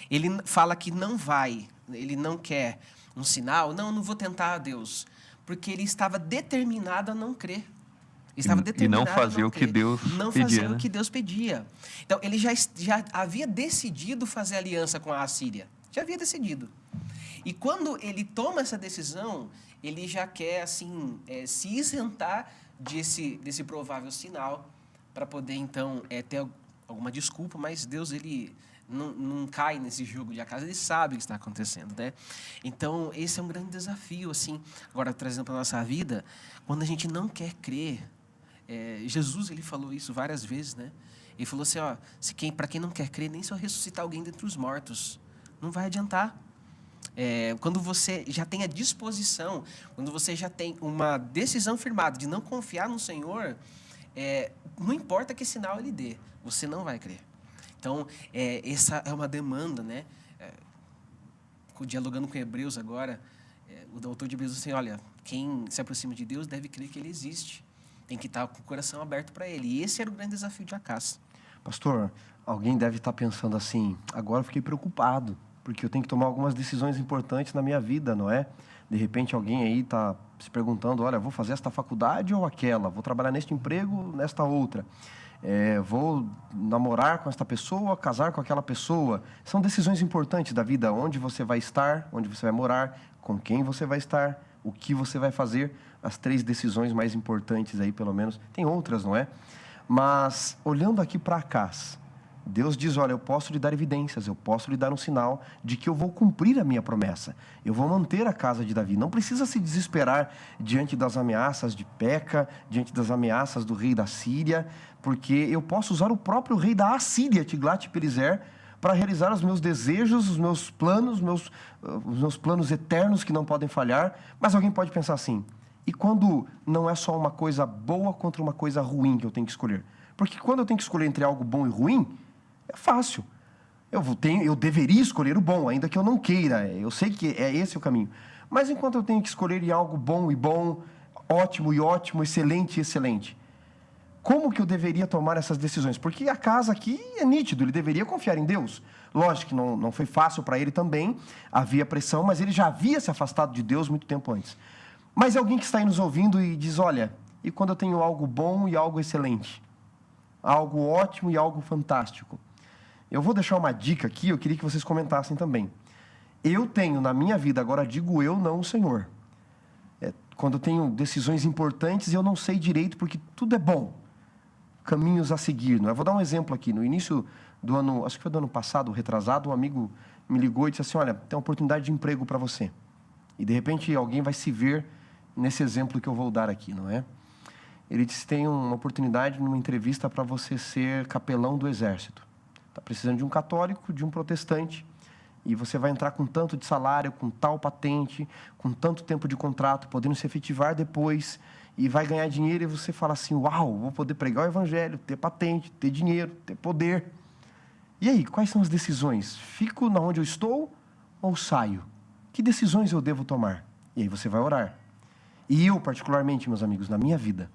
Ele fala que não vai, ele não quer um sinal. Não vou tentar a Deus. Porque ele estava determinado a não crer. E não fazer o que Deus pedia. Não fazer o que Deus pedia. Então, ele já havia decidido fazer aliança com a Assíria. Já havia decidido. E quando ele toma essa decisão, ele já quer, assim, se isentar desse provável sinal para poder, então, ter alguma desculpa, mas Deus, ele não cai nesse jogo de Acaz, ele sabe o que está acontecendo, né? Então, esse é um grande desafio, assim. Agora, trazendo para a nossa vida, quando a gente não quer crer, Jesus, ele falou isso várias vezes, né? Ele falou assim, para quem não quer crer, nem se eu ressuscitar alguém dentre os mortos, não vai adiantar. Quando você já tem a disposição, quando você já tem uma decisão firmada de não confiar no Senhor, não importa que sinal ele dê, você não vai crer. Então, essa é uma demanda, né? Dialogando com Hebreus agora, o autor de Hebreus diz assim, olha, quem se aproxima de Deus deve crer que ele existe. Tem que estar com o coração aberto para ele. E esse era o grande desafio de Acaz. Pastor, alguém deve estar pensando assim, agora eu fiquei preocupado, porque eu tenho que tomar algumas decisões importantes na minha vida, não é? De repente alguém aí está se perguntando, olha, vou fazer esta faculdade ou aquela? Vou trabalhar neste emprego, nesta outra? Vou namorar com esta pessoa, casar com aquela pessoa? São decisões importantes da vida, onde você vai estar, onde você vai morar, com quem você vai estar, o que você vai fazer, as 3 decisões mais importantes aí, pelo menos. Tem outras, não é? Mas, olhando aqui para Acaz, Deus diz, olha, eu posso lhe dar evidências, eu posso lhe dar um sinal de que eu vou cumprir a minha promessa. Eu vou manter a casa de Davi. Não precisa se desesperar diante das ameaças de Peca, diante das ameaças do rei da Síria, porque eu posso usar o próprio rei da Assíria, Tiglat-Pileser, para realizar os meus desejos, os meus planos, os meus planos eternos que não podem falhar. Mas alguém pode pensar assim, e quando não é só uma coisa boa contra uma coisa ruim que eu tenho que escolher? Porque quando eu tenho que escolher entre algo bom e ruim, é fácil. Eu deveria escolher o bom, ainda que eu não queira. Eu sei que é esse o caminho. Mas enquanto eu tenho que escolher em algo bom e bom, ótimo e ótimo, excelente e excelente, como que eu deveria tomar essas decisões? Porque Acaz aqui é nítido, ele deveria confiar em Deus. Lógico que não foi fácil para ele também, havia pressão, mas ele já havia se afastado de Deus muito tempo antes. Mas alguém que está aí nos ouvindo e diz, olha, e quando eu tenho algo bom e algo excelente? Algo ótimo e algo fantástico? Eu vou deixar uma dica aqui, eu queria que vocês comentassem também. Eu tenho na minha vida, agora digo eu, não o Senhor. Quando eu tenho decisões importantes, eu não sei direito, porque tudo é bom. Caminhos a seguir. Não é? Vou dar um exemplo aqui. No início do ano, acho que foi do ano passado, retrasado, um amigo me ligou e disse assim, olha, tem uma oportunidade de emprego para você. E de repente alguém vai se ver nesse exemplo que eu vou dar aqui, não é? Ele disse, tem uma oportunidade numa entrevista para você ser capelão do exército. Está precisando de um católico, de um protestante, e você vai entrar com tanto de salário, com tal patente, com tanto tempo de contrato, podendo se efetivar depois, e vai ganhar dinheiro, e você fala assim, uau, vou poder pregar o evangelho, ter patente, ter dinheiro, ter poder. E aí, quais são as decisões? Fico na onde eu estou ou saio? Que decisões eu devo tomar? E aí você vai orar. E eu, particularmente, meus amigos, na minha vida,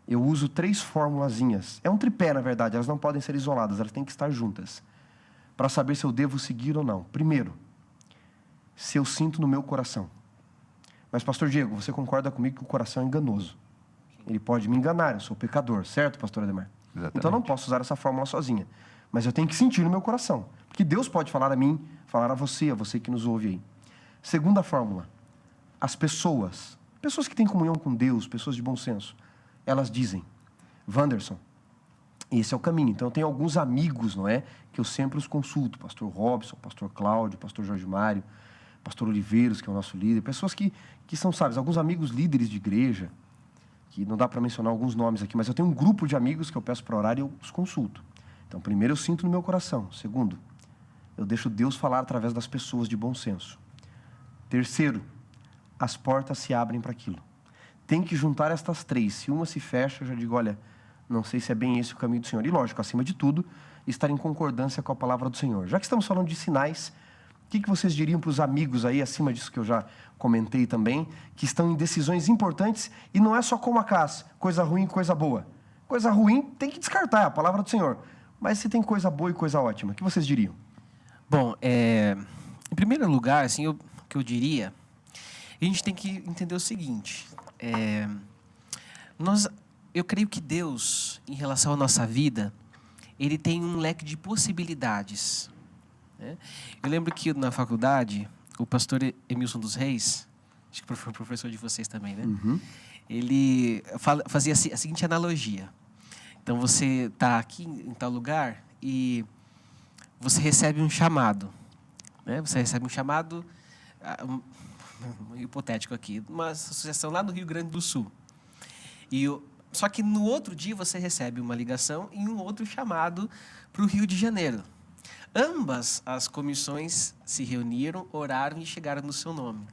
eu uso 3 formulazinhas. É um tripé, na verdade, elas não podem ser isoladas, elas têm que estar juntas, para saber se eu devo seguir ou não. Primeiro, se eu sinto no meu coração. Mas, pastor Diego, você concorda comigo que o coração é enganoso? Ele pode me enganar, eu sou pecador, certo, pastor Ademar? Exatamente. Então eu não posso usar essa fórmula sozinha. Mas eu tenho que sentir no meu coração. Porque Deus pode falar a mim, falar a você que nos ouve aí. Segunda fórmula, as pessoas que têm comunhão com Deus, pessoas de bom senso, elas dizem, Wanderson, esse é o caminho. Então eu tenho alguns amigos, não é? Que eu sempre os consulto, pastor Robson, pastor Cláudio, pastor Jorge Mário, pastor Oliveiros, que é o nosso líder, pessoas que são, sabe, alguns amigos líderes de igreja, que não dá para mencionar alguns nomes aqui, mas eu tenho um grupo de amigos que eu peço para orar e eu os consulto. Então, primeiro, eu sinto no meu coração. Segundo, eu deixo Deus falar através das pessoas de bom senso. Terceiro, as portas se abrem para aquilo. Tem que juntar estas 3. Se uma se fecha, eu já digo, olha, não sei se é bem esse o caminho do Senhor. E lógico, acima de tudo, estar em concordância com a palavra do Senhor. Já que estamos falando de sinais, o que vocês diriam para os amigos aí, acima disso que eu já comentei também, que estão em decisões importantes, e não é só como a Cass, coisa ruim e coisa boa. Coisa ruim tem que descartar, a palavra do Senhor. Mas se tem coisa boa e coisa ótima, o que vocês diriam? Bom, em primeiro lugar, assim, o que eu diria, a gente tem que entender o seguinte, eu creio que Deus, em relação à nossa vida, Ele tem um leque de possibilidades, né? Eu lembro que na faculdade, o pastor Emilson dos Reis, acho que foi professor de vocês também, né? Uhum. Ele fazia a seguinte analogia. Então, você está aqui em tal lugar e você recebe um chamado, né? Você recebe um chamado, hipotético aqui, uma associação lá no Rio Grande do Sul. Só que no outro dia você recebe uma ligação e um outro chamado para o Rio de Janeiro. Ambas as comissões se reuniram, oraram e chegaram no seu nome.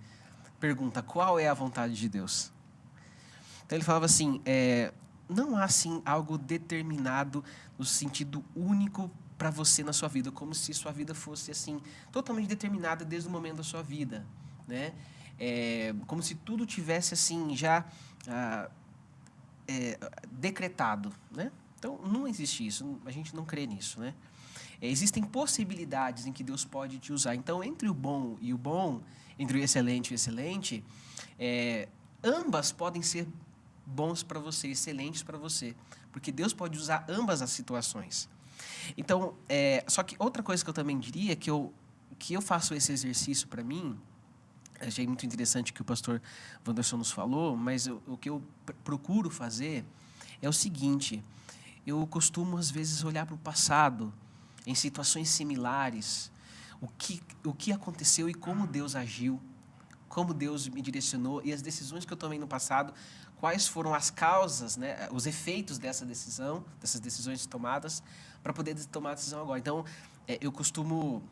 Pergunta, qual é a vontade de Deus? Então ele falava assim, não há assim algo determinado no sentido único para você na sua vida, como se sua vida fosse assim totalmente determinada desde o momento da sua vida, né? Como se tudo tivesse assim já decretado, né? Então não existe isso, a gente não crê nisso, né? Existem possibilidades em que Deus pode te usar. Então entre o bom e o bom, entre o excelente e o excelente, ambas podem ser bons para você, excelentes para você, porque Deus pode usar ambas as situações. Então, só que outra coisa que eu também diria, que eu faço esse exercício para mim, achei muito interessante o que o pastor Wanderson nos falou, mas o que eu procuro fazer é o seguinte, eu costumo às vezes olhar para o passado, em situações similares, o que aconteceu e como Deus agiu, como Deus me direcionou e as decisões que eu tomei no passado, quais foram as causas, né, os efeitos dessas decisões tomadas, para poder tomar a decisão agora. Então, eu costumo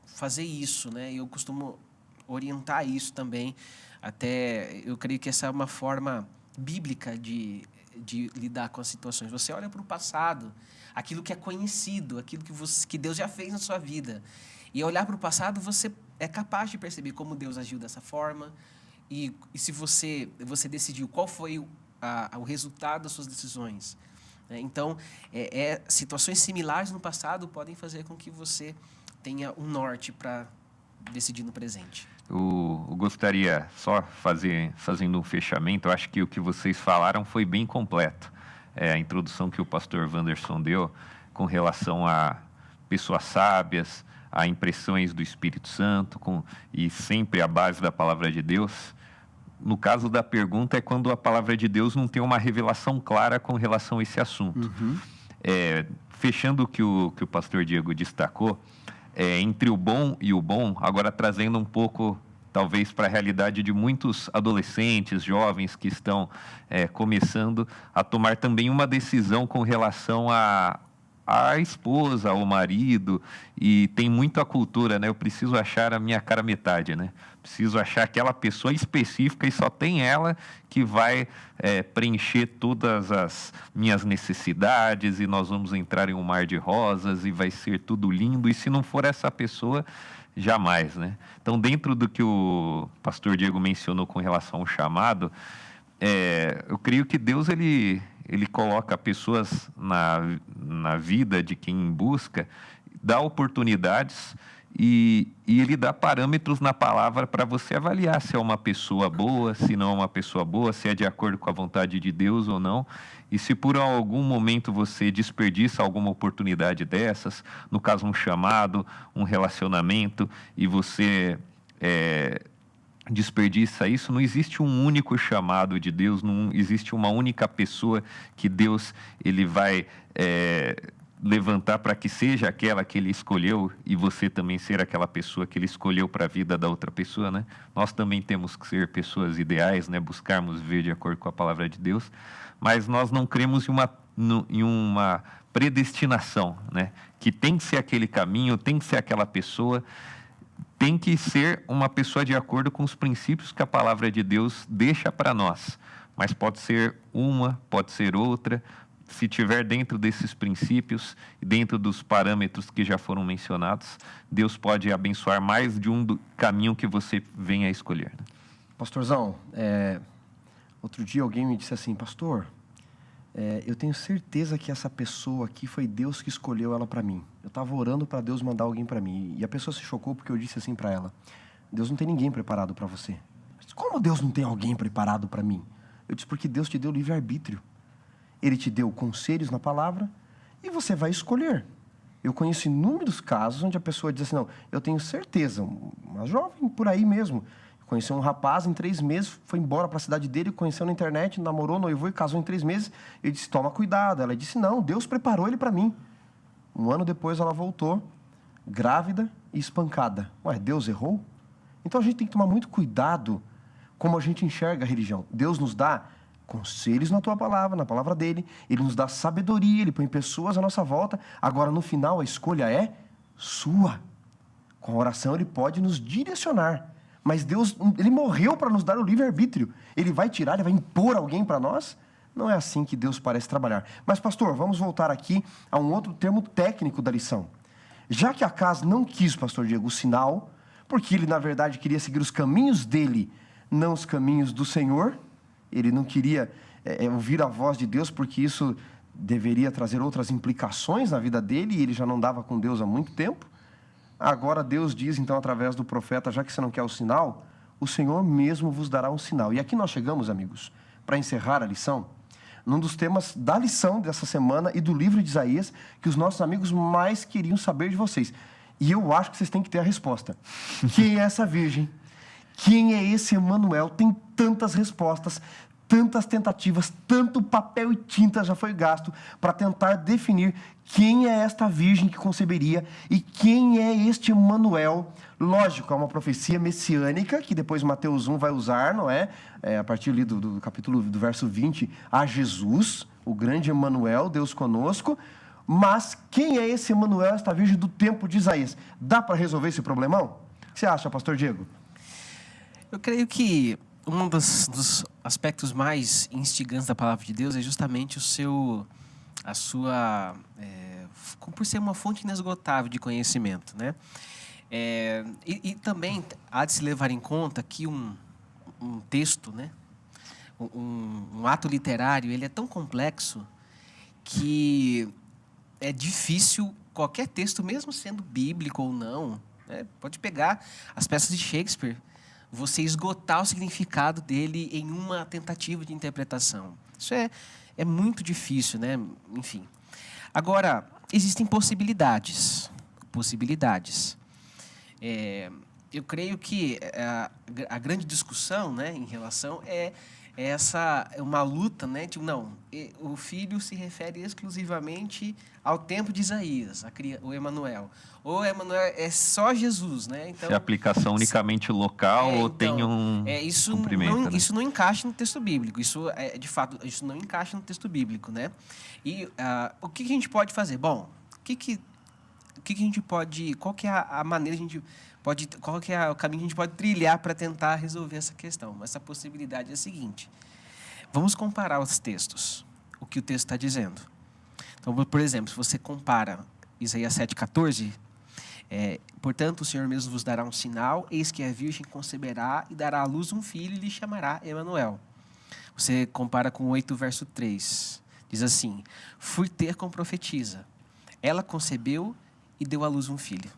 fazer isso, né? Eu costumo orientar isso também. Até, eu creio que essa é uma forma bíblica de lidar com as situações. Você olha para o passado, aquilo que é conhecido, aquilo que Deus já fez na sua vida. E olhar para o passado, você é capaz de perceber como Deus agiu dessa forma. E se você decidiu qual foi o resultado das suas decisões. Então, situações similares no passado podem fazer com que você tenha um norte para decidir no presente. Eu gostaria só fazendo um fechamento. Eu acho que o que vocês falaram foi bem completo. A introdução que o pastor Wanderson deu com relação a pessoas sábias, a impressões do Espírito Santo e sempre a base da palavra de Deus. No caso da pergunta, é quando a palavra de Deus não tem uma revelação clara com relação a esse assunto. Uhum. Fechando o que o pastor Diego destacou, entre o bom e o bom, agora trazendo um pouco, talvez, para a realidade de muitos adolescentes, jovens que estão começando a tomar também uma decisão com relação à esposa, ao marido, e tem muito a cultura, né? Eu preciso achar a minha cara metade, né? Preciso achar aquela pessoa específica e só tem ela que vai preencher todas as minhas necessidades e nós vamos entrar em um mar de rosas e vai ser tudo lindo. E se não for essa pessoa, jamais, né? Então, dentro do que o pastor Diego mencionou com relação ao chamado, eu creio que Deus ele coloca pessoas na vida de quem busca, dá oportunidades e ele dá parâmetros na palavra para você avaliar se é uma pessoa boa, se não é uma pessoa boa, se é de acordo com a vontade de Deus ou não. E se por algum momento você desperdiça alguma oportunidade dessas, no caso um chamado, um relacionamento, e você desperdiça isso, não existe um único chamado de Deus, não existe uma única pessoa que Deus ele vai levantar para que seja aquela que ele escolheu e você também ser aquela pessoa que ele escolheu para a vida da outra pessoa, né? Nós também temos que ser pessoas ideais, né? Buscarmos viver de acordo com a palavra de Deus, mas nós não cremos em uma predestinação, né? Que tem que ser aquele caminho, tem que ser aquela pessoa, tem que ser uma pessoa de acordo com os princípios que a palavra de Deus deixa para nós, mas pode ser uma, pode ser outra. Se tiver dentro desses princípios e dentro dos parâmetros que já foram mencionados, Deus pode abençoar mais de um caminho que você venha a escolher. Pastorzão, outro dia alguém me disse assim, pastor, eu tenho certeza que essa pessoa aqui foi Deus que escolheu ela para mim. Eu estava orando para Deus mandar alguém para mim. E a pessoa se chocou porque eu disse assim para ela, Deus não tem ninguém preparado para você. Eu disse, como Deus não tem alguém preparado para mim? Eu disse, porque Deus te deu livre-arbítrio. Ele te deu conselhos na palavra e você vai escolher. Eu conheço inúmeros casos onde a pessoa diz assim, não, eu tenho certeza, uma jovem por aí mesmo, conheceu um rapaz em 3 meses, foi embora para a cidade dele, conheceu na internet, namorou, noivou e casou em 3 meses. Ele disse, toma cuidado. Ela disse, não, Deus preparou ele para mim. 1 ano depois ela voltou, grávida e espancada. Ué, Deus errou? Então a gente tem que tomar muito cuidado como a gente enxerga a religião. Deus nos dá conselhos na tua palavra, na palavra dele. Ele nos dá sabedoria, ele põe pessoas à nossa volta. Agora, no final, a escolha é sua. Com a oração, ele pode nos direcionar. Mas Deus, ele morreu para nos dar o livre-arbítrio. Ele vai tirar, ele vai impor alguém para nós? Não é assim que Deus parece trabalhar. Mas, pastor, vamos voltar aqui a um outro termo técnico da lição. Já que Acaz não quis, pastor Diego, o sinal, porque ele, na verdade, queria seguir os caminhos dele, não os caminhos do Senhor. Ele não queria ouvir a voz de Deus, porque isso deveria trazer outras implicações na vida dele, e ele já não dava com Deus há muito tempo. Agora Deus diz, então, através do profeta, já que você não quer o sinal, o Senhor mesmo vos dará um sinal. E aqui nós chegamos, amigos, para encerrar a lição, num dos temas da lição dessa semana e do livro de Isaías, que os nossos amigos mais queriam saber de vocês. E eu acho que vocês têm que ter a resposta. Quem é essa virgem? Quem é esse Emanuel? Tem tantas respostas, tantas tentativas, tanto papel e tinta já foi gasto para tentar definir quem é esta virgem que conceberia e quem é este Emanuel. Lógico, é uma profecia messiânica que depois Mateus 1 vai usar, não é? A partir ali do capítulo, do verso 20, a Jesus, o grande Emanuel, Deus conosco. Mas quem é esse Emanuel, esta virgem do tempo de Isaías? Dá para resolver esse problemão? O que você acha, pastor Diego? Eu creio que um dos aspectos mais instigantes da palavra de Deus é justamente por ser uma fonte inesgotável de conhecimento, né? E também há de se levar em conta que um texto, né? Um ato literário, ele é tão complexo que é difícil qualquer texto, mesmo sendo bíblico ou não, né? Pode pegar as peças de Shakespeare, você esgotar o significado dele em uma tentativa de interpretação. Isso é muito difícil, né? Enfim. Agora, existem possibilidades. Eu creio que a grande discussão, né, em relação uma luta, né? Tipo, não, o filho se refere exclusivamente ao tempo de Isaías, o Emanuel. Ou Emanuel é só Jesus, né? Então, se a aplicação unicamente local ou tem um cumprimento, né? Isso não encaixa no texto bíblico. Isso de fato, isso não encaixa no texto bíblico, né? E o que a gente pode fazer? Bom, o que a gente pode? Qual que é a maneira a gente pode? Qual que é o caminho que a gente pode trilhar para tentar resolver essa questão? Essa possibilidade é a seguinte: vamos comparar os textos, o que o texto está dizendo. Então, por exemplo, se você compara Isaías 7,14, Portanto, o Senhor mesmo vos dará um sinal, eis que a virgem conceberá e dará à luz um filho e lhe chamará Emanuel. Você compara com 8, verso 3. Diz assim: fui ter com profetisa. Ela concebeu e deu à luz um filho.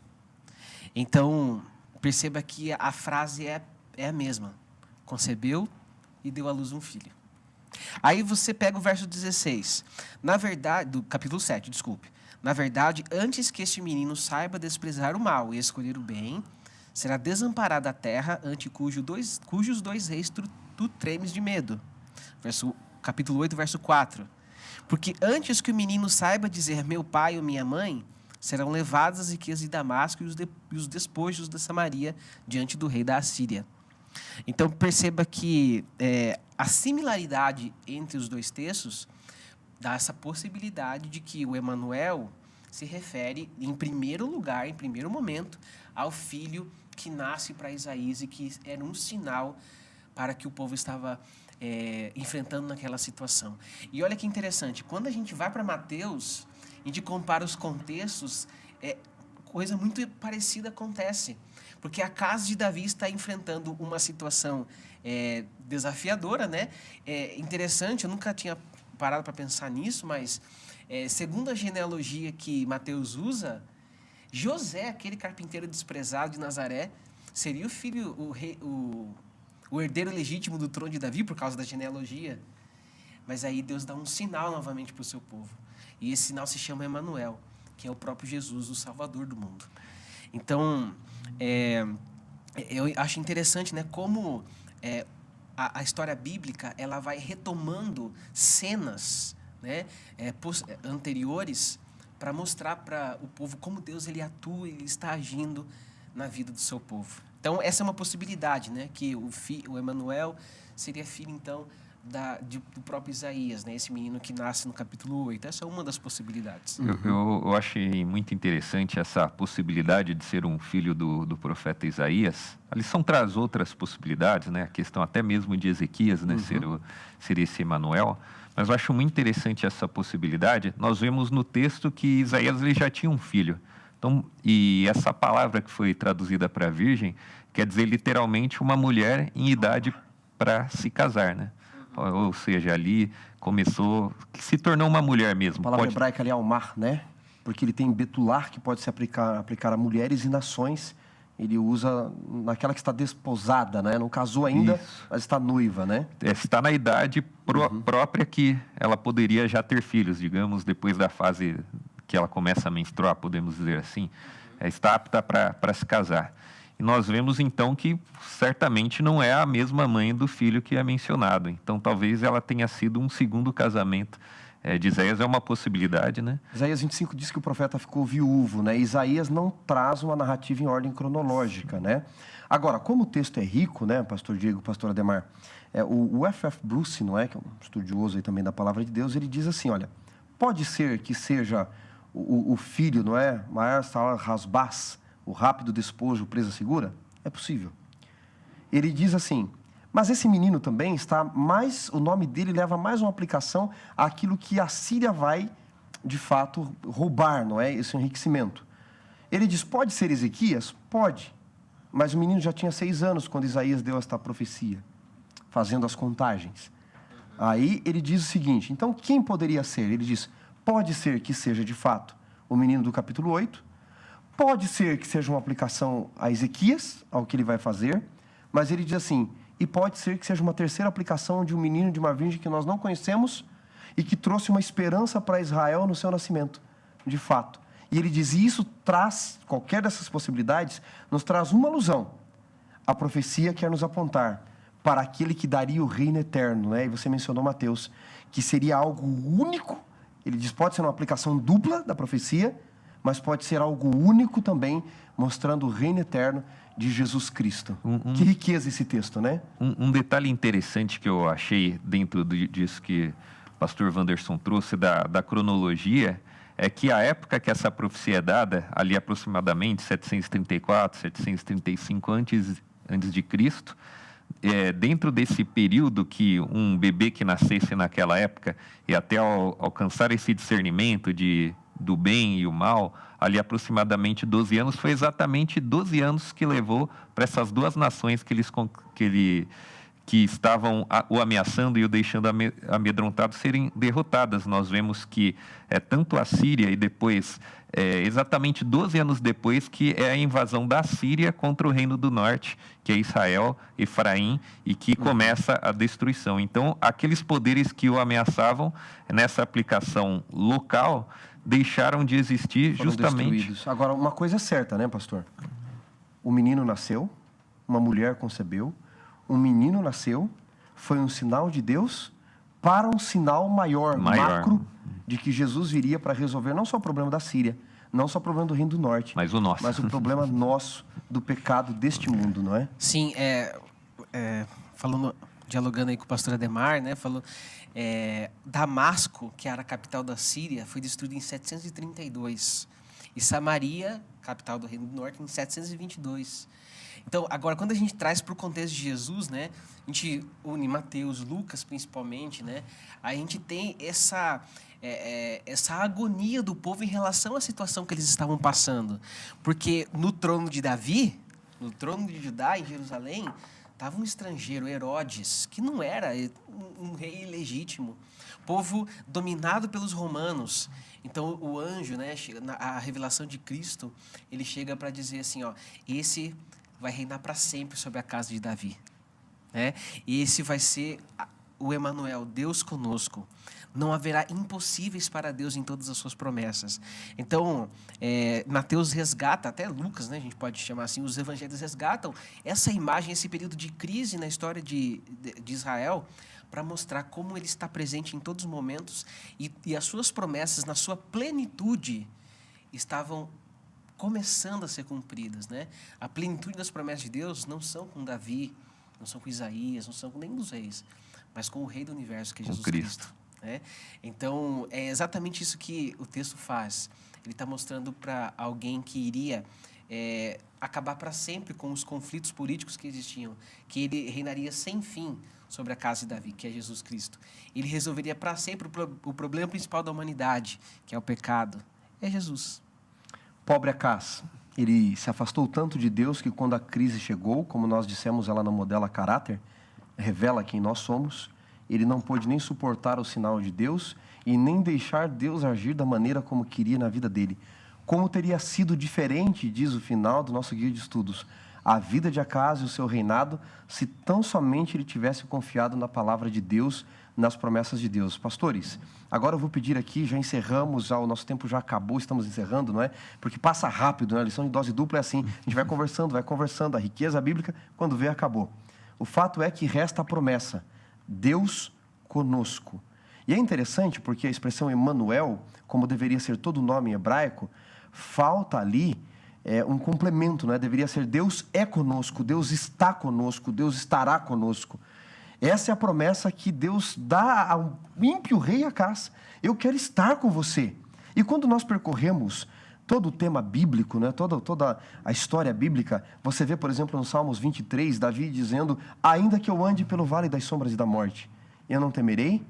Então, perceba que a frase é a mesma. Concebeu e deu à luz um filho. Aí você pega o verso 16. Na verdade, do capítulo 7, desculpe. Na verdade, antes que este menino saiba desprezar o mal e escolher o bem, será desamparada a terra ante cujos dois reis tu tremes de medo. Capítulo 8, verso 4. Porque antes que o menino saiba dizer meu pai ou minha mãe, serão levadas as riquezas de Damasco e os despojos da Samaria diante do rei da Assíria. Então, perceba que a similaridade entre os dois textos dá essa possibilidade de que o Emanuel se refere, em primeiro lugar, em primeiro momento, ao filho que nasce para Isaías e que era um sinal para que o povo estava enfrentando naquela situação. E olha que interessante, quando a gente vai para Mateus, a gente compara os contextos, coisa muito parecida acontece. Porque a casa de Davi está enfrentando uma situação desafiadora, né? Interessante, eu nunca tinha parado para pensar nisso, mas segundo a genealogia que Mateus usa, José, aquele carpinteiro desprezado de Nazaré, seria o filho, o herdeiro legítimo do trono de Davi por causa da genealogia. Mas aí Deus dá um sinal novamente para o seu povo. E esse sinal se chama Emanuel, que é o próprio Jesus, o Salvador do mundo. Então, eu acho interessante, né, como a história bíblica ela vai retomando cenas, né, anteriores para mostrar para o povo como Deus ele atua, ele está agindo na vida do seu povo. Então, essa é uma possibilidade, né, que o Emanuel seria filho, então, do próprio Isaías, né? Esse menino que nasce no capítulo 8. Essa é uma das possibilidades. Eu achei muito interessante essa possibilidade de ser um filho do profeta Isaías. A lição traz outras possibilidades, né? A questão até mesmo de Ezequias, né? Ser esse Emanuel. Mas eu acho muito interessante essa possibilidade. Nós vemos no texto que Isaías ele já tinha um filho. Então, e essa palavra que foi traduzida para virgem quer dizer literalmente uma mulher em idade para se casar, né? Ou seja, ali começou, que se tornou uma mulher mesmo. A palavra hebraica ali é almar, né? Porque ele tem betular, que pode se aplicar a mulheres e nações. Ele usa naquela que está desposada, né? Não casou ainda, isso, mas está noiva, né? Está na idade própria que ela poderia já ter filhos, digamos, depois da fase que ela começa a menstruar, podemos dizer assim. Está apta para se casar. E nós vemos, então, que certamente não é a mesma mãe do filho que é mencionado. Então, talvez ela tenha sido um segundo casamento. De Isaías é uma possibilidade, né? Isaías 25 diz que o profeta ficou viúvo, né? Isaías não traz uma narrativa em ordem cronológica, né? Agora, como o texto é rico, né, pastor Diego, pastor Ademar, o F.F. Bruce, não é, que é um estudioso aí também da palavra de Deus, ele diz assim, olha, pode ser que seja o filho, não é, Maer Salar Rasbaz, o rápido despojo, presa segura? É possível. Ele diz assim, mas esse menino também está mais, o nome dele leva mais uma aplicação àquilo que a Síria vai, de fato, roubar, não é? Esse enriquecimento. Ele diz, pode ser Ezequias? Pode. Mas o menino já tinha 6 anos quando Isaías deu esta profecia, fazendo as contagens. Aí ele diz o seguinte, então quem poderia ser? Ele diz, pode ser que seja, de fato, o menino do capítulo 8, pode ser que seja uma aplicação a Ezequias, ao que ele vai fazer, mas ele diz assim, e pode ser que seja uma terceira aplicação de um menino, de uma virgem que nós não conhecemos e que trouxe uma esperança para Israel no seu nascimento, de fato. E ele diz, e isso traz, qualquer dessas possibilidades, nos traz uma alusão. A profecia quer nos apontar para aquele que daria o reino eterno, né? E você mencionou Mateus, que seria algo único. Ele diz, pode ser uma aplicação dupla da profecia, mas pode ser algo único também, mostrando o reino eterno de Jesus Cristo. Que riqueza esse texto, né? Um detalhe interessante que eu achei dentro disso que o pastor Wanderson trouxe da cronologia, é que a época que essa profecia é dada, ali aproximadamente 734, 735 antes de Cristo, dentro desse período que um bebê que nascesse naquela época, e até alcançar esse discernimento de do bem e o mal, ali aproximadamente 12 anos, foi exatamente 12 anos que levou para essas duas nações que estavam o ameaçando e o deixando amedrontado serem derrotadas. Nós vemos que tanto a Síria e depois, exatamente 12 anos depois, que é a invasão da Síria contra o Reino do Norte, que é Israel, Efraim, e que começa a destruição. Então, aqueles poderes que o ameaçavam, nessa aplicação local, deixaram de existir. Foram justamente... destruídos. Agora, uma coisa é certa, né, pastor? O menino nasceu, uma mulher concebeu, um menino nasceu, foi um sinal de Deus para um sinal maior, macro, de que Jesus viria para resolver não só o problema da Síria, não só o problema do Reino do Norte, mas o nosso. Mas o problema nosso, do pecado deste mundo, não é? Sim, dialogando aí com o pastor Ademar, né, falou, Damasco, que era a capital da Síria, foi destruída em 732. E Samaria, capital do Reino do Norte, em 722. Então, agora, quando a gente traz para o contexto de Jesus, né, a gente une Mateus, Lucas, principalmente, né, a gente tem essa agonia do povo em relação à situação que eles estavam passando. Porque no trono de Davi, no trono de Judá, em Jerusalém, estava um estrangeiro, Herodes, que não era um rei legítimo. Povo dominado pelos romanos. Então, o anjo, né, a revelação de Cristo, ele chega para dizer assim, ó, esse vai reinar para sempre sobre a casa de Davi. Né? E esse vai ser o Emanuel, Deus conosco. Não haverá impossíveis para Deus em todas as suas promessas. Então, Mateus resgata, até Lucas, né, a gente pode chamar assim, os evangelhos resgatam essa imagem, esse período de crise na história de Israel, para mostrar como ele está presente em todos os momentos e as suas promessas, na sua plenitude, estavam começando a ser cumpridas, né? A plenitude das promessas de Deus não são com Davi, não são com Isaías, não são com nenhum dos reis, mas com o Rei do Universo, que é Jesus Cristo. Né? Então, é exatamente isso que o texto faz. Ele está mostrando para alguém que iria acabar para sempre com os conflitos políticos que existiam, que ele reinaria sem fim sobre a casa de Davi, que é Jesus Cristo. Ele resolveria para sempre o problema principal da humanidade, que é o pecado. É Jesus. Pobre Acaz, ele se afastou tanto de Deus que quando a crise chegou, como nós dissemos, ela não modela caráter, revela quem nós somos, ele não pôde nem suportar o sinal de Deus e nem deixar Deus agir da maneira como queria na vida dele. Como teria sido diferente, diz o final do nosso guia de estudos, a vida de Acaz e o seu reinado, se tão somente ele tivesse confiado na palavra de Deus, nas promessas de Deus. Pastores, agora eu vou pedir aqui, já encerramos, o nosso tempo já acabou, estamos encerrando, não é? Porque passa rápido, né? A lição de dose dupla é assim, a gente vai conversando, a riqueza bíblica, quando vê, acabou. O fato é que resta a promessa, Deus conosco. E é interessante porque a expressão Emanuel, como deveria ser todo o nome em hebraico, falta ali um complemento, não é? Deveria ser Deus é conosco, Deus está conosco, Deus estará conosco. Essa é a promessa que Deus dá ao ímpio rei Acaz. Eu quero estar com você. E quando nós percorremos todo o tema bíblico, né, toda a história bíblica, você vê, por exemplo, no Salmos 23, Davi dizendo, ainda que eu ande pelo vale das sombras e da morte, eu não temerei,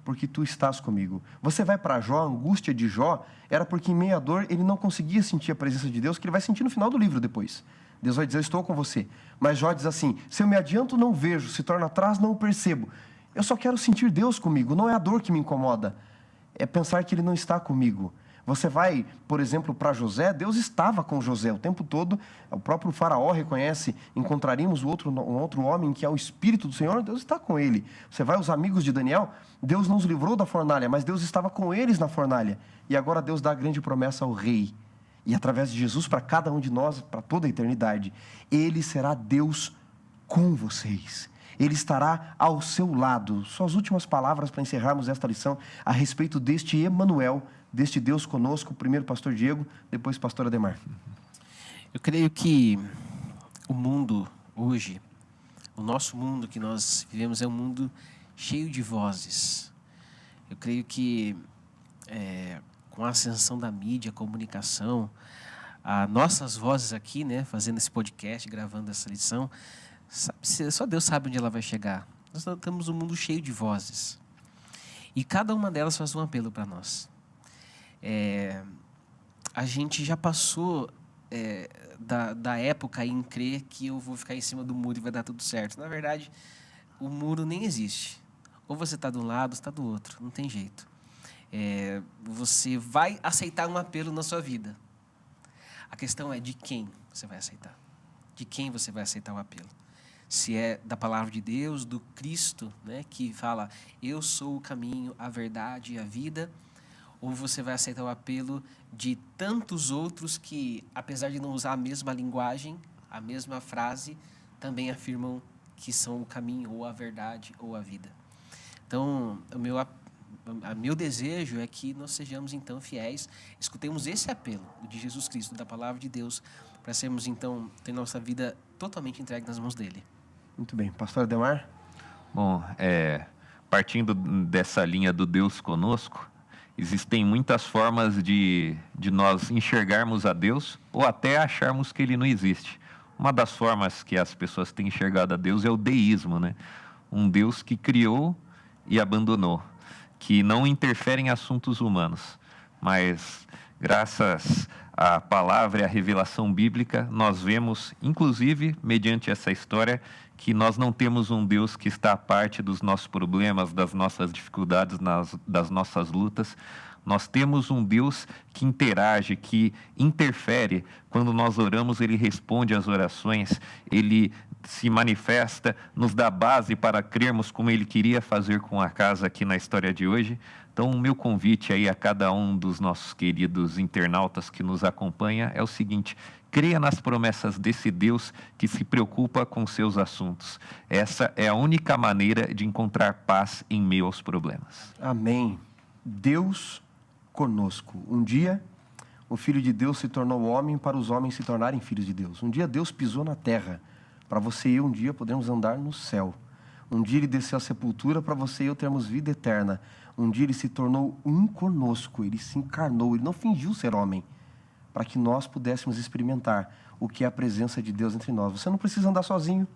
porque tu estás comigo. Você vai para Jó, a angústia de Jó era porque em meio à dor ele não conseguia sentir a presença de Deus, que ele vai sentir no final do livro depois. Deus vai dizer, eu estou com você. Mas Jó diz assim, se eu me adianto, não vejo, se torno atrás, não o percebo. Eu só quero sentir Deus comigo, não é a dor que me incomoda, é pensar que Ele não está comigo. Você vai, por exemplo, para José, Deus estava com José o tempo todo, o próprio faraó reconhece, encontraríamos um outro homem que é o Espírito do Senhor, Deus está com ele. Você vai aos amigos de Daniel, Deus não os livrou da fornalha, mas Deus estava com eles na fornalha. E agora Deus dá a grande promessa ao rei. E através de Jesus, para cada um de nós, para toda a eternidade, Ele será Deus com vocês. Ele estará ao seu lado. Suas últimas palavras para encerrarmos esta lição a respeito deste Emanuel, deste Deus conosco, primeiro pastor Diego, depois pastor Ademar. Eu creio que o mundo hoje, o nosso mundo que nós vivemos é um mundo cheio de vozes. Eu creio que com a ascensão da mídia, comunicação, nossas vozes aqui, né, fazendo esse podcast, gravando essa lição, só Deus sabe onde ela vai chegar. Nós estamos um mundo cheio de vozes. E cada uma delas faz um apelo para nós. A gente já passou da época em crer que eu vou ficar em cima do muro e vai dar tudo certo. Na verdade, o muro nem existe. Ou você está de um lado, ou você está do outro. Não tem jeito. Você vai aceitar um apelo na sua vida. A questão é de quem você vai aceitar. De quem você vai aceitar o apelo. Se é da palavra de Deus, do Cristo, né, que fala, eu sou o caminho, a verdade e a vida, ou você vai aceitar o apelo de tantos outros que, apesar de não usar a mesma linguagem, a mesma frase, também afirmam que são o caminho, ou a verdade, ou a vida. Então, meu desejo é que nós sejamos, então, fiéis, escutemos esse apelo de Jesus Cristo, da palavra de Deus, para sermos, então, ter nossa vida totalmente entregue nas mãos dele. Muito bem. Pastor Ademar? Bom, partindo dessa linha do Deus conosco, existem muitas formas de nós enxergarmos a Deus ou até acharmos que Ele não existe. Uma das formas que as pessoas têm enxergado a Deus é o deísmo, né? Um Deus que criou e abandonou, que não interfere em assuntos humanos, mas graças à palavra e à revelação bíblica, nós vemos, inclusive, mediante essa história, que nós não temos um Deus que está à parte dos nossos problemas, das nossas dificuldades, das nossas lutas. Nós temos um Deus que interage, que interfere. Quando nós oramos, Ele responde às orações, Ele se manifesta, nos dá base para crermos como Ele queria fazer com a casa aqui na história de hoje. Então, o meu convite aí a cada um dos nossos queridos internautas que nos acompanha é o seguinte: creia nas promessas desse Deus que se preocupa com seus assuntos. Essa é a única maneira de encontrar paz em meio aos problemas. Amém. Deus conosco. Um dia, o Filho de Deus se tornou homem para os homens se tornarem filhos de Deus. Um dia, Deus pisou na terra para você e eu um dia podermos andar no céu. Um dia Ele desceu à sepultura para você e eu termos vida eterna. Um dia Ele se tornou um conosco, Ele se encarnou, Ele não fingiu ser homem, para que nós pudéssemos experimentar o que é a presença de Deus entre nós. Você não precisa andar sozinho,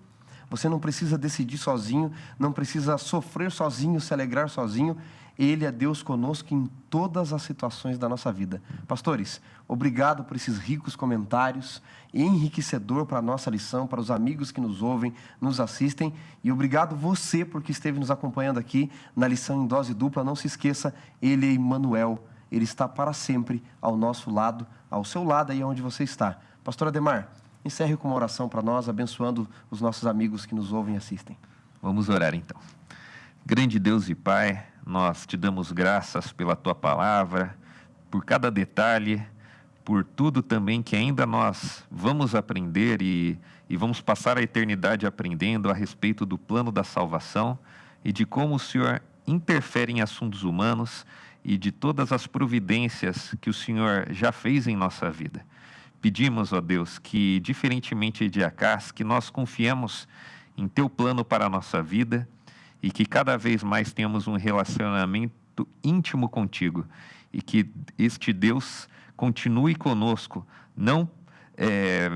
você não precisa decidir sozinho, não precisa sofrer sozinho, se alegrar sozinho. Ele é Deus conosco em todas as situações da nossa vida. Pastores, obrigado por esses ricos comentários, enriquecedor para a nossa lição, para os amigos que nos ouvem, nos assistem. E obrigado você porque esteve nos acompanhando aqui na lição em dose dupla. Não se esqueça, Ele é Emmanuel. Ele está para sempre ao nosso lado, ao seu lado aí onde você está. Pastor Ademar, encerre com uma oração para nós, abençoando os nossos amigos que nos ouvem e assistem. Vamos orar então. Grande Deus e Pai, nós te damos graças pela Tua palavra, por cada detalhe, por tudo também que ainda nós vamos aprender e vamos passar a eternidade aprendendo a respeito do plano da salvação e de como o Senhor interfere em assuntos humanos e de todas as providências que o Senhor já fez em nossa vida. Pedimos, ó Deus, que diferentemente de Acás, que nós confiemos em Teu plano para a nossa vida e que cada vez mais tenhamos um relacionamento íntimo contigo e que este Deus continue conosco, não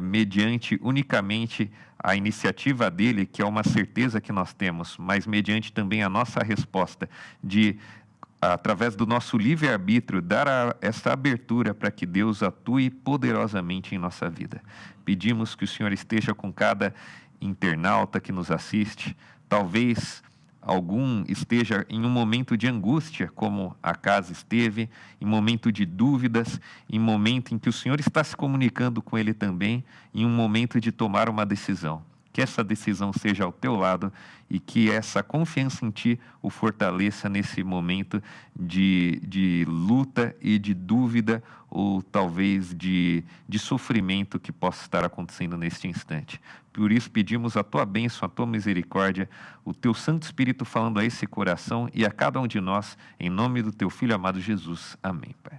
mediante unicamente a iniciativa dele, que é uma certeza que nós temos, mas mediante também a nossa resposta de, através do nosso livre-arbítrio, dar essa abertura para que Deus atue poderosamente em nossa vida. Pedimos que o Senhor esteja com cada internauta que nos assiste, talvez algum esteja em um momento de angústia, como Acás esteve, em momento de dúvidas, em momento em que o Senhor está se comunicando com ele também, em um momento de tomar uma decisão. Que essa decisão seja ao teu lado e que essa confiança em ti o fortaleça nesse momento de luta e de dúvida ou talvez de sofrimento que possa estar acontecendo neste instante. Por isso pedimos a tua bênção, a tua misericórdia, o teu Santo Espírito falando a esse coração e a cada um de nós, em nome do teu Filho amado Jesus. Amém, Pai.